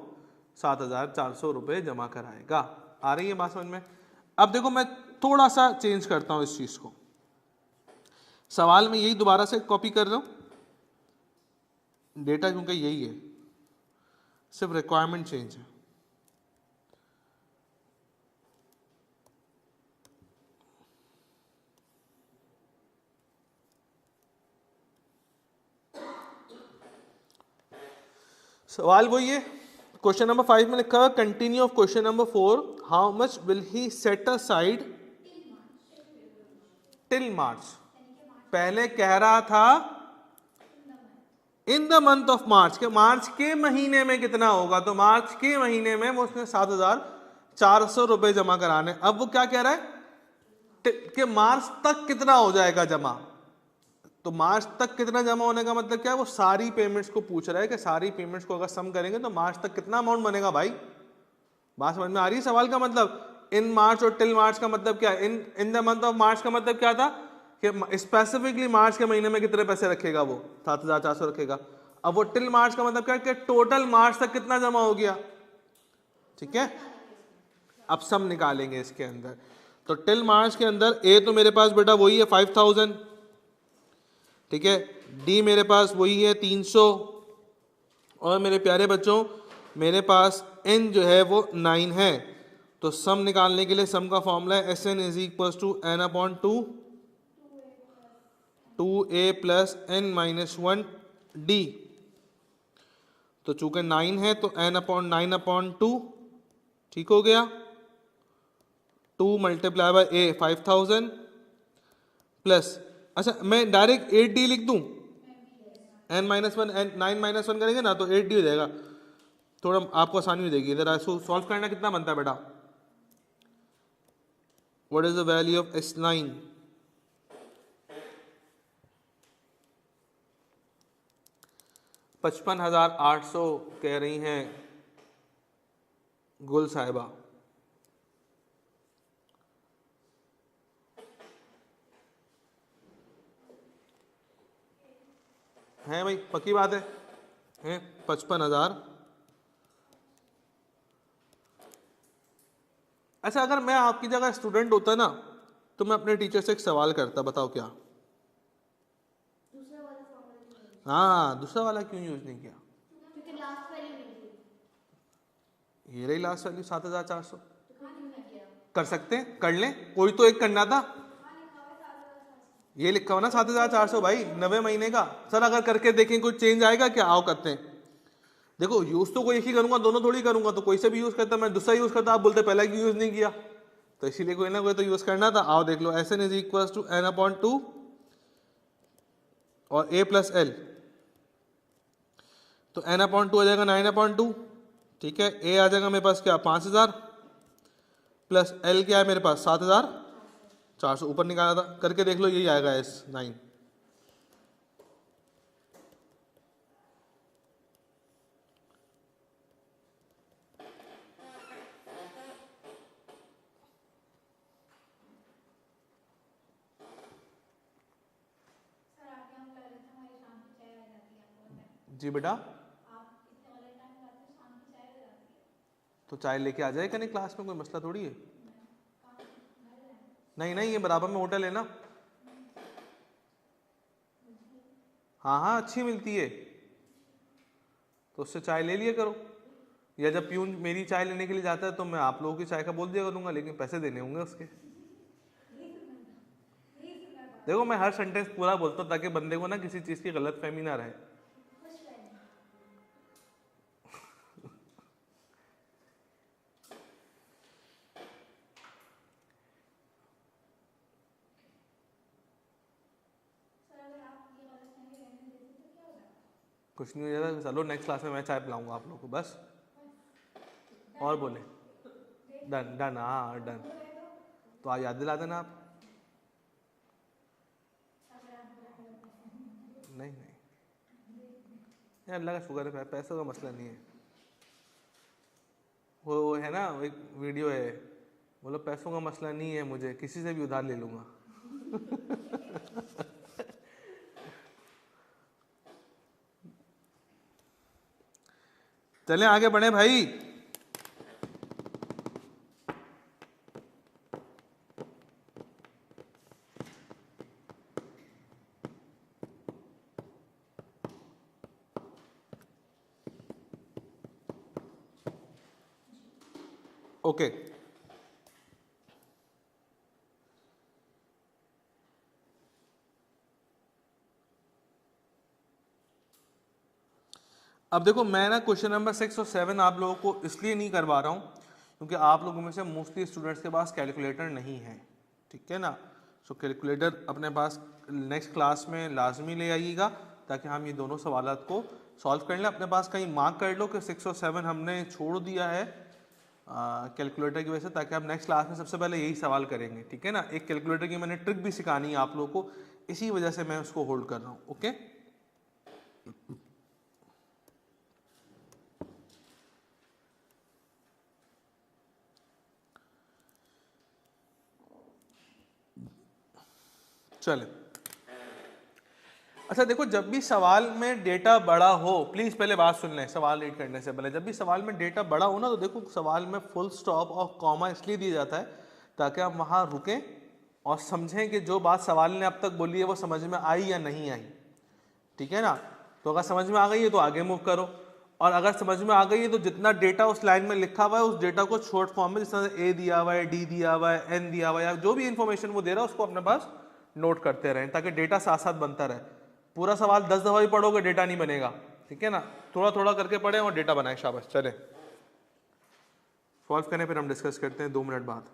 7,400 रुपये जमा कराएगा। आ रही है बात समझ में? अब देखो मैं थोड़ा सा चेंज करता हूं इस चीज को, सवाल में यही दोबारा से कॉपी कर रहा हूं, डेटा क्योंकि यही है, सिर्फ रिक्वायरमेंट चेंज है। सवाल वही है, क्वेश्चन नंबर 5 में लिखा है continue of question number 4, how much will he set aside till March. पहले कह रहा था in the month of March, के मार्च के महीने में कितना होगा, तो मार्च के महीने में वो उसने 7,400 रुपए जमा कराने। अब वो क्या कह रहा है कि मार्च तक कितना हो जाएगा जमा। तो मार्च तक कितना जमा होने का मतलब क्या है, वो सारी पेमेंट्स को पूछ रहा है कि सारी पेमेंट्स को अगर सम करेंगे तो मार्च तक कितना अमाउंट बनेगा। भाई बात समझ में आ रही है सवाल का मतलब? इन मार्च और टिल मार्च का मतलब क्या है, in the month of March का मतलब क्या था कि स्पेसिफिकली मार्च के महीने में कितने पैसे रखेगा, वो 7,400 रखेगा। अब वो टिल मार्च का मतलब क्या है कि टोटल मार्च तक कितना जमा हो गया। ठीक है, अब सम निकालेंगे इसके अंदर। तो टिल मार्च के अंदर ए तो मेरे पास बेटा वही है 5,000, ठीक है, डी मेरे पास वही है 300, और मेरे प्यारे बच्चों मेरे पास एन जो है वो 9 है। तो सम निकालने के लिए सम का फॉर्मूला है S N is equal to N upon 2a plus n minus 1 D. तो चूंकि 9 है तो n अपॉन 9 अपॉन 2, ठीक हो गया। 2 मल्टीप्लाई बाय a 5,000 प्लस, अच्छा मैं डायरेक्ट 8d लिख दूं, n माइनस 1 9 माइनस 1 करेंगे ना तो 8d हो जाएगा, थोड़ा आपको आसानी हो जाएगी। इधर सॉल्व करना कितना बनता है बेटा, what is the value of S9? 55,800 कह रही हैं गुल साहिबा। है भाई, पक्की बात है 55,000। अच्छा अगर मैं आपकी जगह स्टूडेंट होता ना तो मैं अपने टीचर से एक सवाल करता, बताओ क्या? हाँ, दूसरा वाला क्यों यूज नहीं किया? क्योंकि लास्ट वैल्यू नहीं थी। ये रही लास्ट वैल्यू 7,400। कर सकते हैं, कर लें, कोई तो एक करना था। ये लिखा हुआ ना 7,400 भाई, 90 महीने का। सर अगर करके देखें कुछ चेंज आएगा क्या? आओ करते हैं। देखो यूज तो कोई एक ही करूंगा, दोनों थोड़ी करूंगा, तो कोई से भी यूज करता, मैं दूसरा यूज करता, आप बोलते पहला यूज नहीं किया, तो इसीलिए कोई ना कोई तो यूज करना था। आओ देख लो, s N is equal to N upon 2 और a प्लस एल। तो n अपॉन 2 आ जाएगा 9 अपॉन 2, ठीक है। a आ जाएगा मेरे पास क्या 5,000 प्लस l क्या है मेरे पास 7,400, ऊपर निकाला था, करके देख लो यही आएगा S9। जी बेटा, तो चाय लेके आ जाएगा नहीं क्लास में, कोई मसला थोड़ी है। नहीं नहीं, ये बराबर में होटल है ना। हाँ हाँ अच्छी मिलती है, तो उससे चाय ले लिया करो। या जब प्यून मेरी चाय लेने के लिए जाता है तो मैं आप लोगों की चाय का बोल दिया करूंगा, लेकिन पैसे देने होंगे उसके। देखो मैं हर सेंटेंस पूरा बोलता हूँ ताकि बंदे को ना किसी चीज की गलत फहमी ना रहे। कुछ नहीं हो जाता, चलो नेक्स्ट क्लास में मैं चाय पिलाऊंगा आप लोगों को बस। और बोले डन डन, हाँ डन। तो आज याद दिला देना आप। नहीं नहीं यार, अल्लाह का शुक्र है, पैसों का मसला नहीं है। वो है ना, एक वीडियो है बोलो पैसों का मसला नहीं है, मुझे किसी से भी उधार ले लूंगा। चलें आगे बढ़े भाई। ओके अब देखो, मैं ना क्वेश्चन नंबर 6 और 7 आप लोगों को इसलिए नहीं करवा रहा हूँ क्योंकि आप लोगों में से मोस्टली स्टूडेंट्स के पास कैलकुलेटर नहीं है, ठीक है ना। सो कैलकुलेटर अपने पास नेक्स्ट क्लास में लाजमी ले आइएगा ताकि हम ये दोनों सवालात को सॉल्व कर लें। अपने पास कहीं मार्क कर लो कि 6 और 7 हमने छोड़ दिया है कैलकुलेटर की वजह से, ताकि आप नेक्स्ट क्लास में सबसे पहले यही सवाल करेंगे, ठीक है ना। एक कैलकुलेटर की मैंने ट्रिक भी सिखानी है आप लोगों को, इसी वजह से मैं उसको होल्ड कर रहा हूँ। ओके चले। अच्छा देखो, जब भी सवाल में डेटा बड़ा हो, प्लीज पहले बात सुन लें सवाल रीड करने से पहले। जब भी सवाल में डेटा बड़ा हो ना, तो देखो सवाल में फुल स्टॉप और कॉमा इसलिए दिया जाता है ताकि आप वहां रुकें और समझें कि जो बात सवाल ने अब तक बोली है वो समझ में आई या नहीं आई, ठीक है ना। तो अगर समझ में आ गई है तो आगे मूव करो, और अगर समझ में आ गई है तो जितना डेटा उस लाइन में लिखा हुआ है उस डेटा को शॉर्ट फॉर्म में, जिस तरह से ए दिया हुआ है, डी दिया हुआ है, एन दिया हुआ है, जो भी इंफॉर्मेशन वो दे रहा है उसको अपने पास नोट करते रहें ताकि डेटा साथ साथ बनता रहे। पूरा सवाल 10 दफा भी पढ़ोगे डेटा नहीं बनेगा, ठीक है ना। थोड़ा थोड़ा करके पढ़ें और डेटा बनाए। शाबाश, चले सॉल्व करें, फिर हम डिस्कस करते हैं 2 मिनट बाद।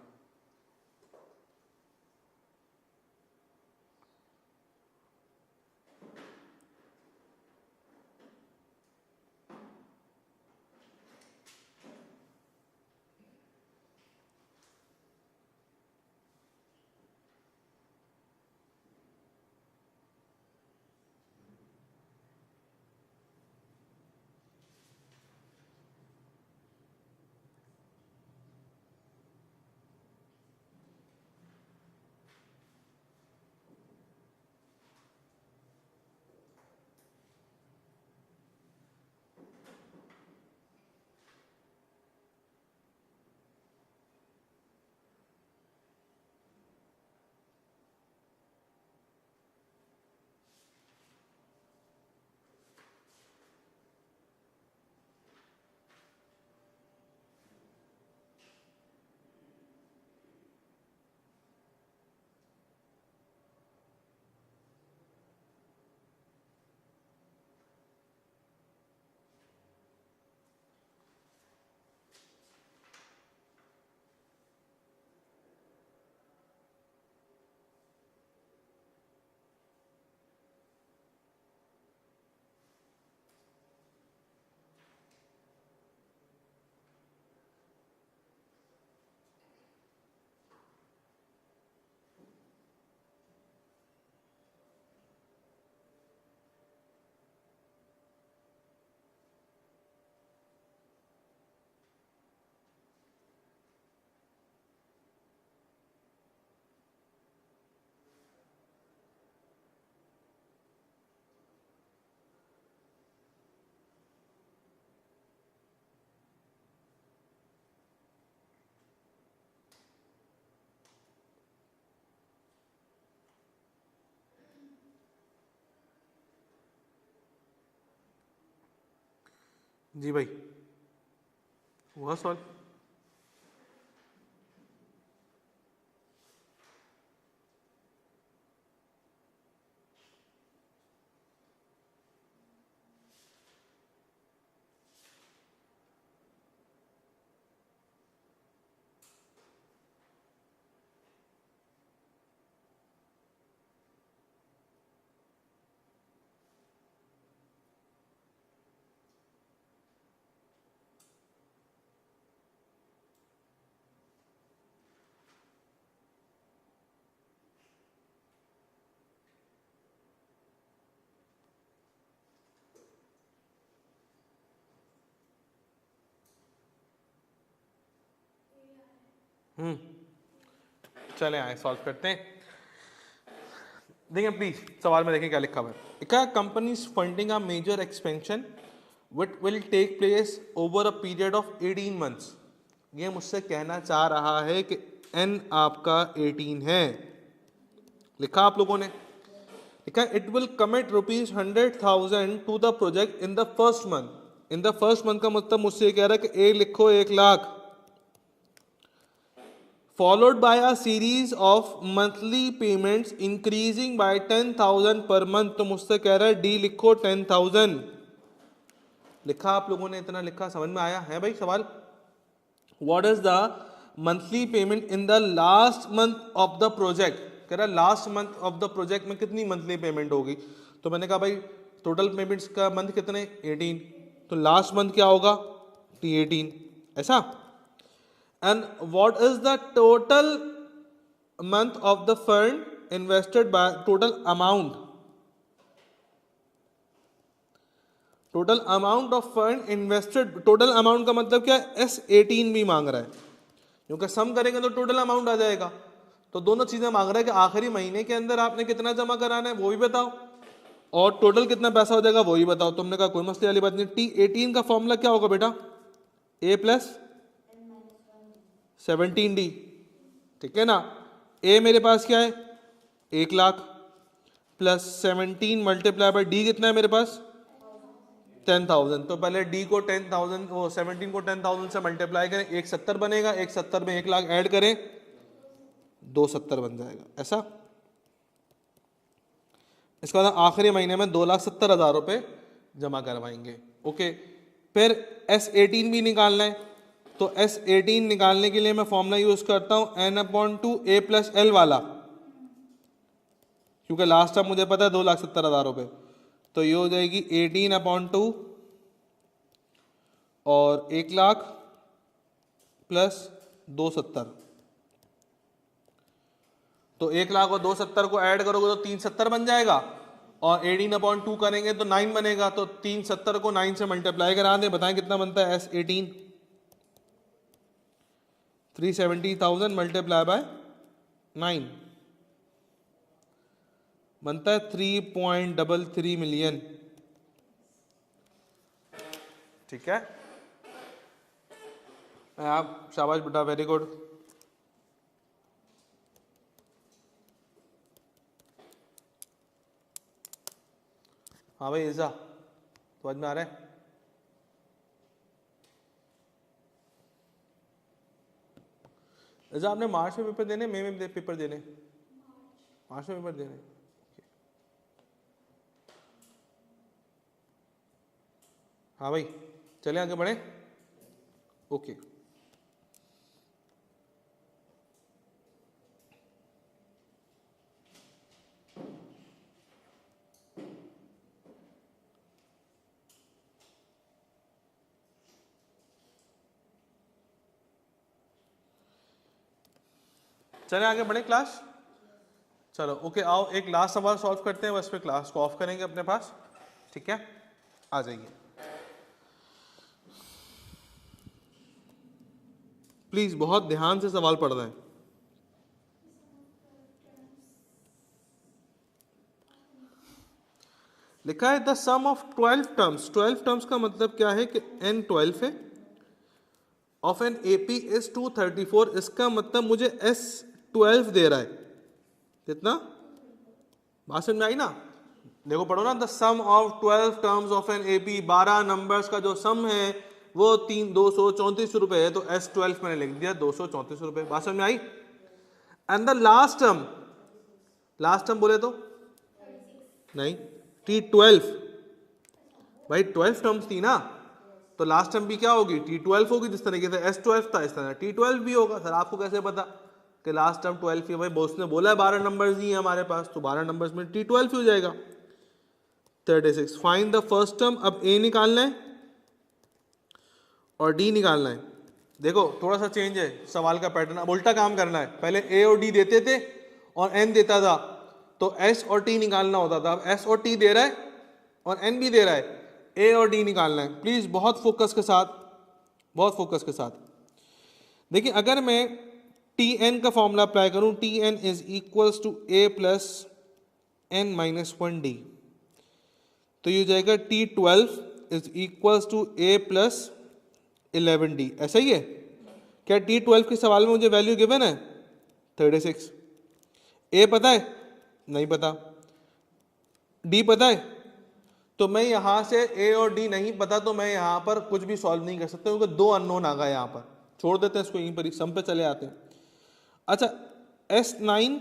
जी भाई, हुआ सॉल्व? हम्म चले आए सॉल्व करते हैं। देखिए प्लीज सवाल में देखें क्या लिखा हुआ है। लिखा है companies funding a major expansion which will take place over a period of 18 months. ये मुझसे कहना चाह रहा है कि n आपका 18 है। लिखा आप लोगों ने, लिखा it will commit ₹100,000 to the project in the first month. In the first month का मतलब मुझसे ये कह रहा है कि ए लिखो 1 lakh, followed by a series of monthly payments increasing by 10,000 per month। तो मुझसे कह रहा है डी लिखो 10,000। लिखा आप लोगों ने, इतना लिखा, समझ में आया है भाई सवाल? What is the monthly payment in the last month of the project. कह रहा है last month of the project में कितनी मंथली पेमेंट होगी। तो मैंने कहा भाई टोटल पेमेंट्स का मंथ कितने, 18, तो लास्ट मंथ क्या होगा, T18, ऐसा। And what is the total month of the fund invested by, total amount of fund invested, total amount का मतलब क्या है, S18 भी मांग रहा है, क्योंकि सम करेंगे तो टोटल अमाउंट आ जाएगा। तो दोनों चीजें मांग रहा है कि आखिरी महीने के अंदर आपने कितना जमा कराना है वो भी बताओ, और टोटल कितना पैसा हो जाएगा वो भी बताओ। तुमने कहा कोई मसले वाली बात नहीं। T18 का फॉर्मूला क्या होगा बेटा, A प्लस 17D, ठीक है ना। ए मेरे पास क्या है, 1 lakh plus 17 multiply by D कितना है मेरे पास, 10,000। तो पहले डी को 10,000, वो 17 को 10,000 से मल्टीप्लाई करें, 170 बनेगा, 170 में 1 लाख ऐड करें, 270 बन जाएगा, ऐसा। इसके बाद आखिरी महीने में 2,70,000 रुपये जमा करवाएंगे। ओके, फिर S18 भी निकालना है। तो S18 निकालने के लिए मैं फॉर्मूला यूज करता हूं N/2 A प्लस L वाला, क्योंकि लास्ट टाइम मुझे पता है 2,70,000 रुपये। तो ये हो जाएगी 18/2 और 1 लाख प्लस 270। तो 1 लाख और 270 को ऐड करोगे तो 370 बन जाएगा, और 18/2 करेंगे तो 9 बनेगा। तो 370 को 9 से मल्टीप्लाई करा दें, बताएं कितना बनता है S18, 370,000 मल्टीप्लाई बाय 9 बनता है 3.33 मिलियन। ठीक है, आप शाबाश बेटा, वेरी गुड। हाँ भाई ईजा, समझ में आ रहा है? ईजा आपने मार्च में पेपर देने, मई में पेपर देने? मार्च में पेपर देने। हाँ भाई चले आगे बढ़े। ओके, चले आगे बढ़े क्लास। चलो ओके, आओ एक लास्ट सवाल सॉल्व करते हैं, बस पे क्लास को ऑफ करेंगे अपने पास। ठीक है, आ जाइए प्लीज, बहुत ध्यान से सवाल पढ़ना है। लिखा है the sum of 12 terms. 12 terms का मतलब क्या है कि n 12 है, ऑफ एन AP is 234। इसका मतलब मुझे S12 दे रहा है, कितना, बात समझ में आई ना? देखो पढ़ो ना, the sum of 12 terms of an AP, 12 numbers का जो सम है वो 234 रुपए है। तो S12 मैंने लिख दिया 234 रुपए, बात समझ में आई? And the last term, last term बोले तो नहीं, T12 भाई 12 टर्म्स थी ना, तो लास्ट टर्म भी क्या होगी, T12 होगी। जिस तरीके से S12 था इस तरह T12 भी होगा। सर आपको कैसे पता कि लास्ट टर्म 12 ही? भाई बॉस ने बोला है 12 नंबर्स ही है हमारे पास, तो 12 नंबर्स में T12 ही हो जाएगा। 36, फाइंड द फर्स्ट टर्म। अब A निकालना है और D निकालना है। देखो थोड़ा सा चेंज है सवाल का पैटर्न, अब उल्टा काम करना है। पहले A और D देते थे और N देता था, तो S और T निकालना होता था। अब S और T दे रहा है और N भी दे रहा है, A और D निकालना है। प्लीज बहुत फोकस के साथ, बहुत फोकस के साथ देखिए। अगर मैं टी एन का फॉर्मूला अप्लाई करूं, T N is equals to A plus N minus one D, तो ये हो जाएगा T12 is equals to A plus 11D। ऐसा ही है क्या? T12 के सवाल में मुझे वैल्यू गिवन है 36। ए पता है? नहीं पता। डी पता है? तो मैं यहां से ए और डी नहीं पता तो मैं यहां पर कुछ भी सॉल्व नहीं कर सकता क्योंकि दो अननोन आ गए यहां पर। छोड़ देते हैं इसको, यहीं पर ही सम पे चले आते हैं। अच्छा, S9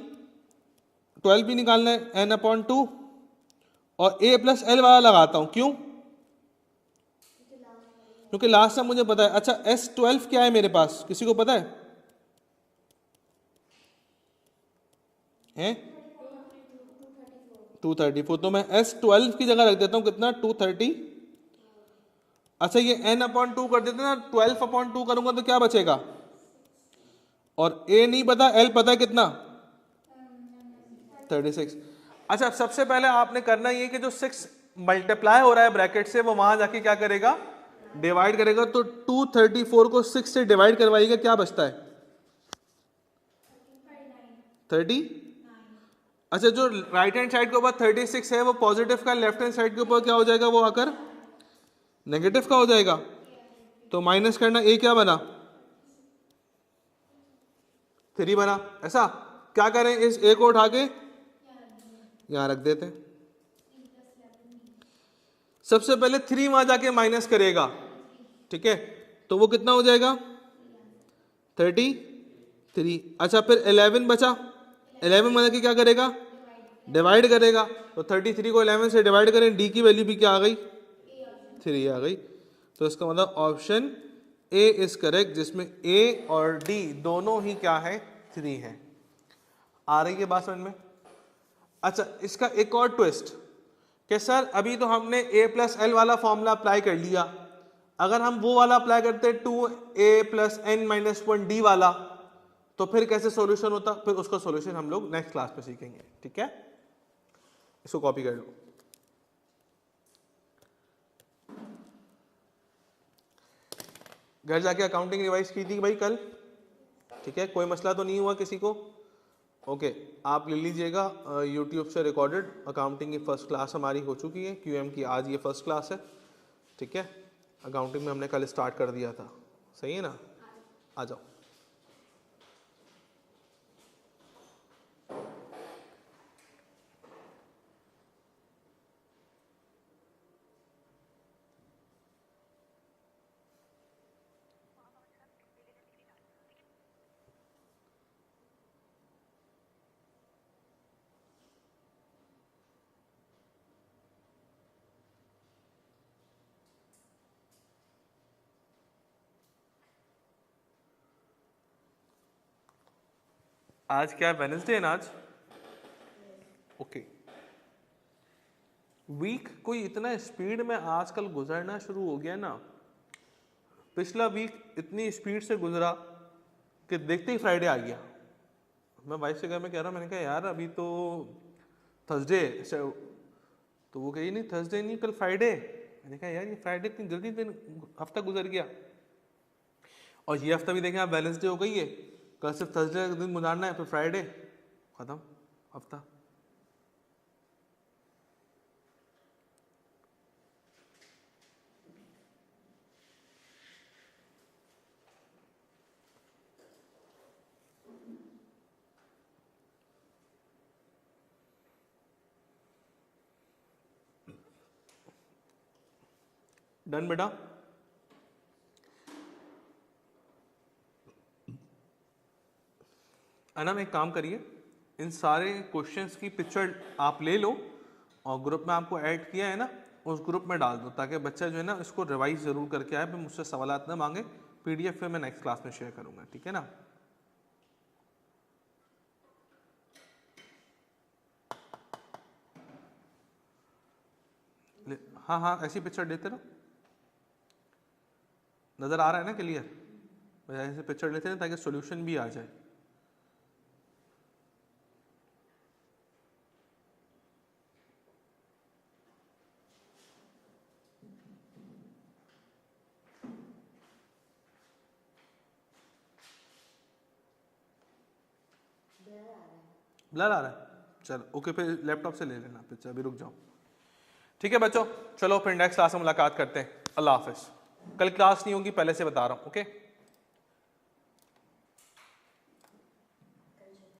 12 भी निकालना है, n/2 और a प्लस एल वाला लगाता हूं। क्यों? क्योंकि लास्ट टाइम मुझे पता है। अच्छा, S12 क्या है मेरे पास, किसी को पता है? 234। तो मैं S12 की जगह रख देता हूं कितना, 230। अच्छा, ये n/2 कर देते ना, 12/2 करूंगा तो क्या बचेगा? और a नहीं पता, l पता है कितना, 36। अच्छा, सबसे पहले आपने करना ये कि जो 6 मल्टीप्लाई हो रहा है ब्रैकेट से, वो वहां जाके क्या करेगा, डिवाइड करेगा। तो 234 को 6 से डिवाइड करवाइएगा, क्या बचता है, 30। अच्छा, जो राइट हैंड साइड के ऊपर 36 है वो पॉजिटिव का, लेफ्ट हैंड साइड के ऊपर क्या हो जाएगा, वो आकर नेगेटिव का हो जाएगा। तो माइनस करना, ए क्या बना, 3 बना। ऐसा क्या करें, इस ए को उठा के यहां रख देते हैं। सबसे पहले 3 वहां जाके माइनस करेगा, ठीक है, तो वो कितना हो जाएगा, 33। अच्छा, फिर 11 बचा, 11 बना के क्या करेगा, डिवाइड करेगा। तो 33 को 11 से डिवाइड करें, डी की वैल्यू भी क्या आ गई, 3 आ गई। तो इसका मतलब ऑप्शन ए इज करेक्ट, जिसमें ए और डी दोनों ही क्या है, 3 है। आ रही है बात समझ में? अच्छा, इसका एक और ट्विस्ट कि सर अभी तो हमने a प्लस एल वाला फॉर्मूला अप्लाई कर लिया, अगर हम वो वाला अप्लाई करते 2a plus N minus 1d वाला, तो फिर कैसे सॉल्यूशन होता? फिर उसका सॉल्यूशन हम लोग नेक्स्ट क्लास में सीखेंगे, ठीक है? इसको कॉपी कर लो। घर जाके अकाउंटिंग रिवाइज की थी भाई कल, ठीक है? कोई मसला तो नहीं हुआ किसी को? ओके, आप ले लीजिएगा यूट्यूब से रिकॉर्डेड। अकाउंटिंग की फर्स्ट क्लास हमारी हो चुकी है, क्यूएम की आज ये फर्स्ट क्लास है, ठीक है? अकाउंटिंग में हमने कल स्टार्ट कर दिया था, सही है ना? आ जाओ। आज क्या है, वेडनेसडे है ना आज? ओके। वीक कोई इतना स्पीड में आजकल गुजरना शुरू हो गया ना, पिछला वीक इतनी स्पीड से गुजरा कि देखते ही फ्राइडे आ गया। मैं वाइफ से घर में कह रहा, मैंने कहा यार अभी तो थर्सडे, तो वो कही नहीं थर्सडे नहीं कल फ्राइडे। मैंने कहा यार ये फ्राइडे इतनी जल्दी दिन हफ्ता गुजर गया। और ये हफ्ता भी देखें आप, वेडनेसडे हो गई है, कल सिर्फ थर्सडे का दिन गुजारना है, फिर फ्राइडे खत्म हफ्ता। डन बेटा? अनम एक काम करिए, इन सारे क्वेश्चंस की पिक्चर आप ले लो और ग्रुप में आपको ऐड किया है ना, उस ग्रुप में डाल दो, ताकि बच्चा जो है ना इसको रिवाइज जरूर करके आए, फिर मुझसे सवालात ना मांगे। पीडीएफ फिर मैं नेक्स्ट क्लास में शेयर करूंगा, ठीक है ना? हाँ हाँ, ऐसी पिक्चर देते ना, नजर आ रहा है ना क्लियर? ऐसे पिक्चर लेते हैं ताकि सॉल्यूशन भी आ जाए। ब्लर आ रहा है, चलो ओके, फिर लैपटॉप से ले लेना पिक्चर, अभी रुक जाओ। ठीक है बच्चों, चलो फिर नेक्स्ट क्लास में मुलाकात करते हैं। अल्लाह हाफिज़। कल क्लास नहीं होगी, पहले से बता रहा हूँ, ओके।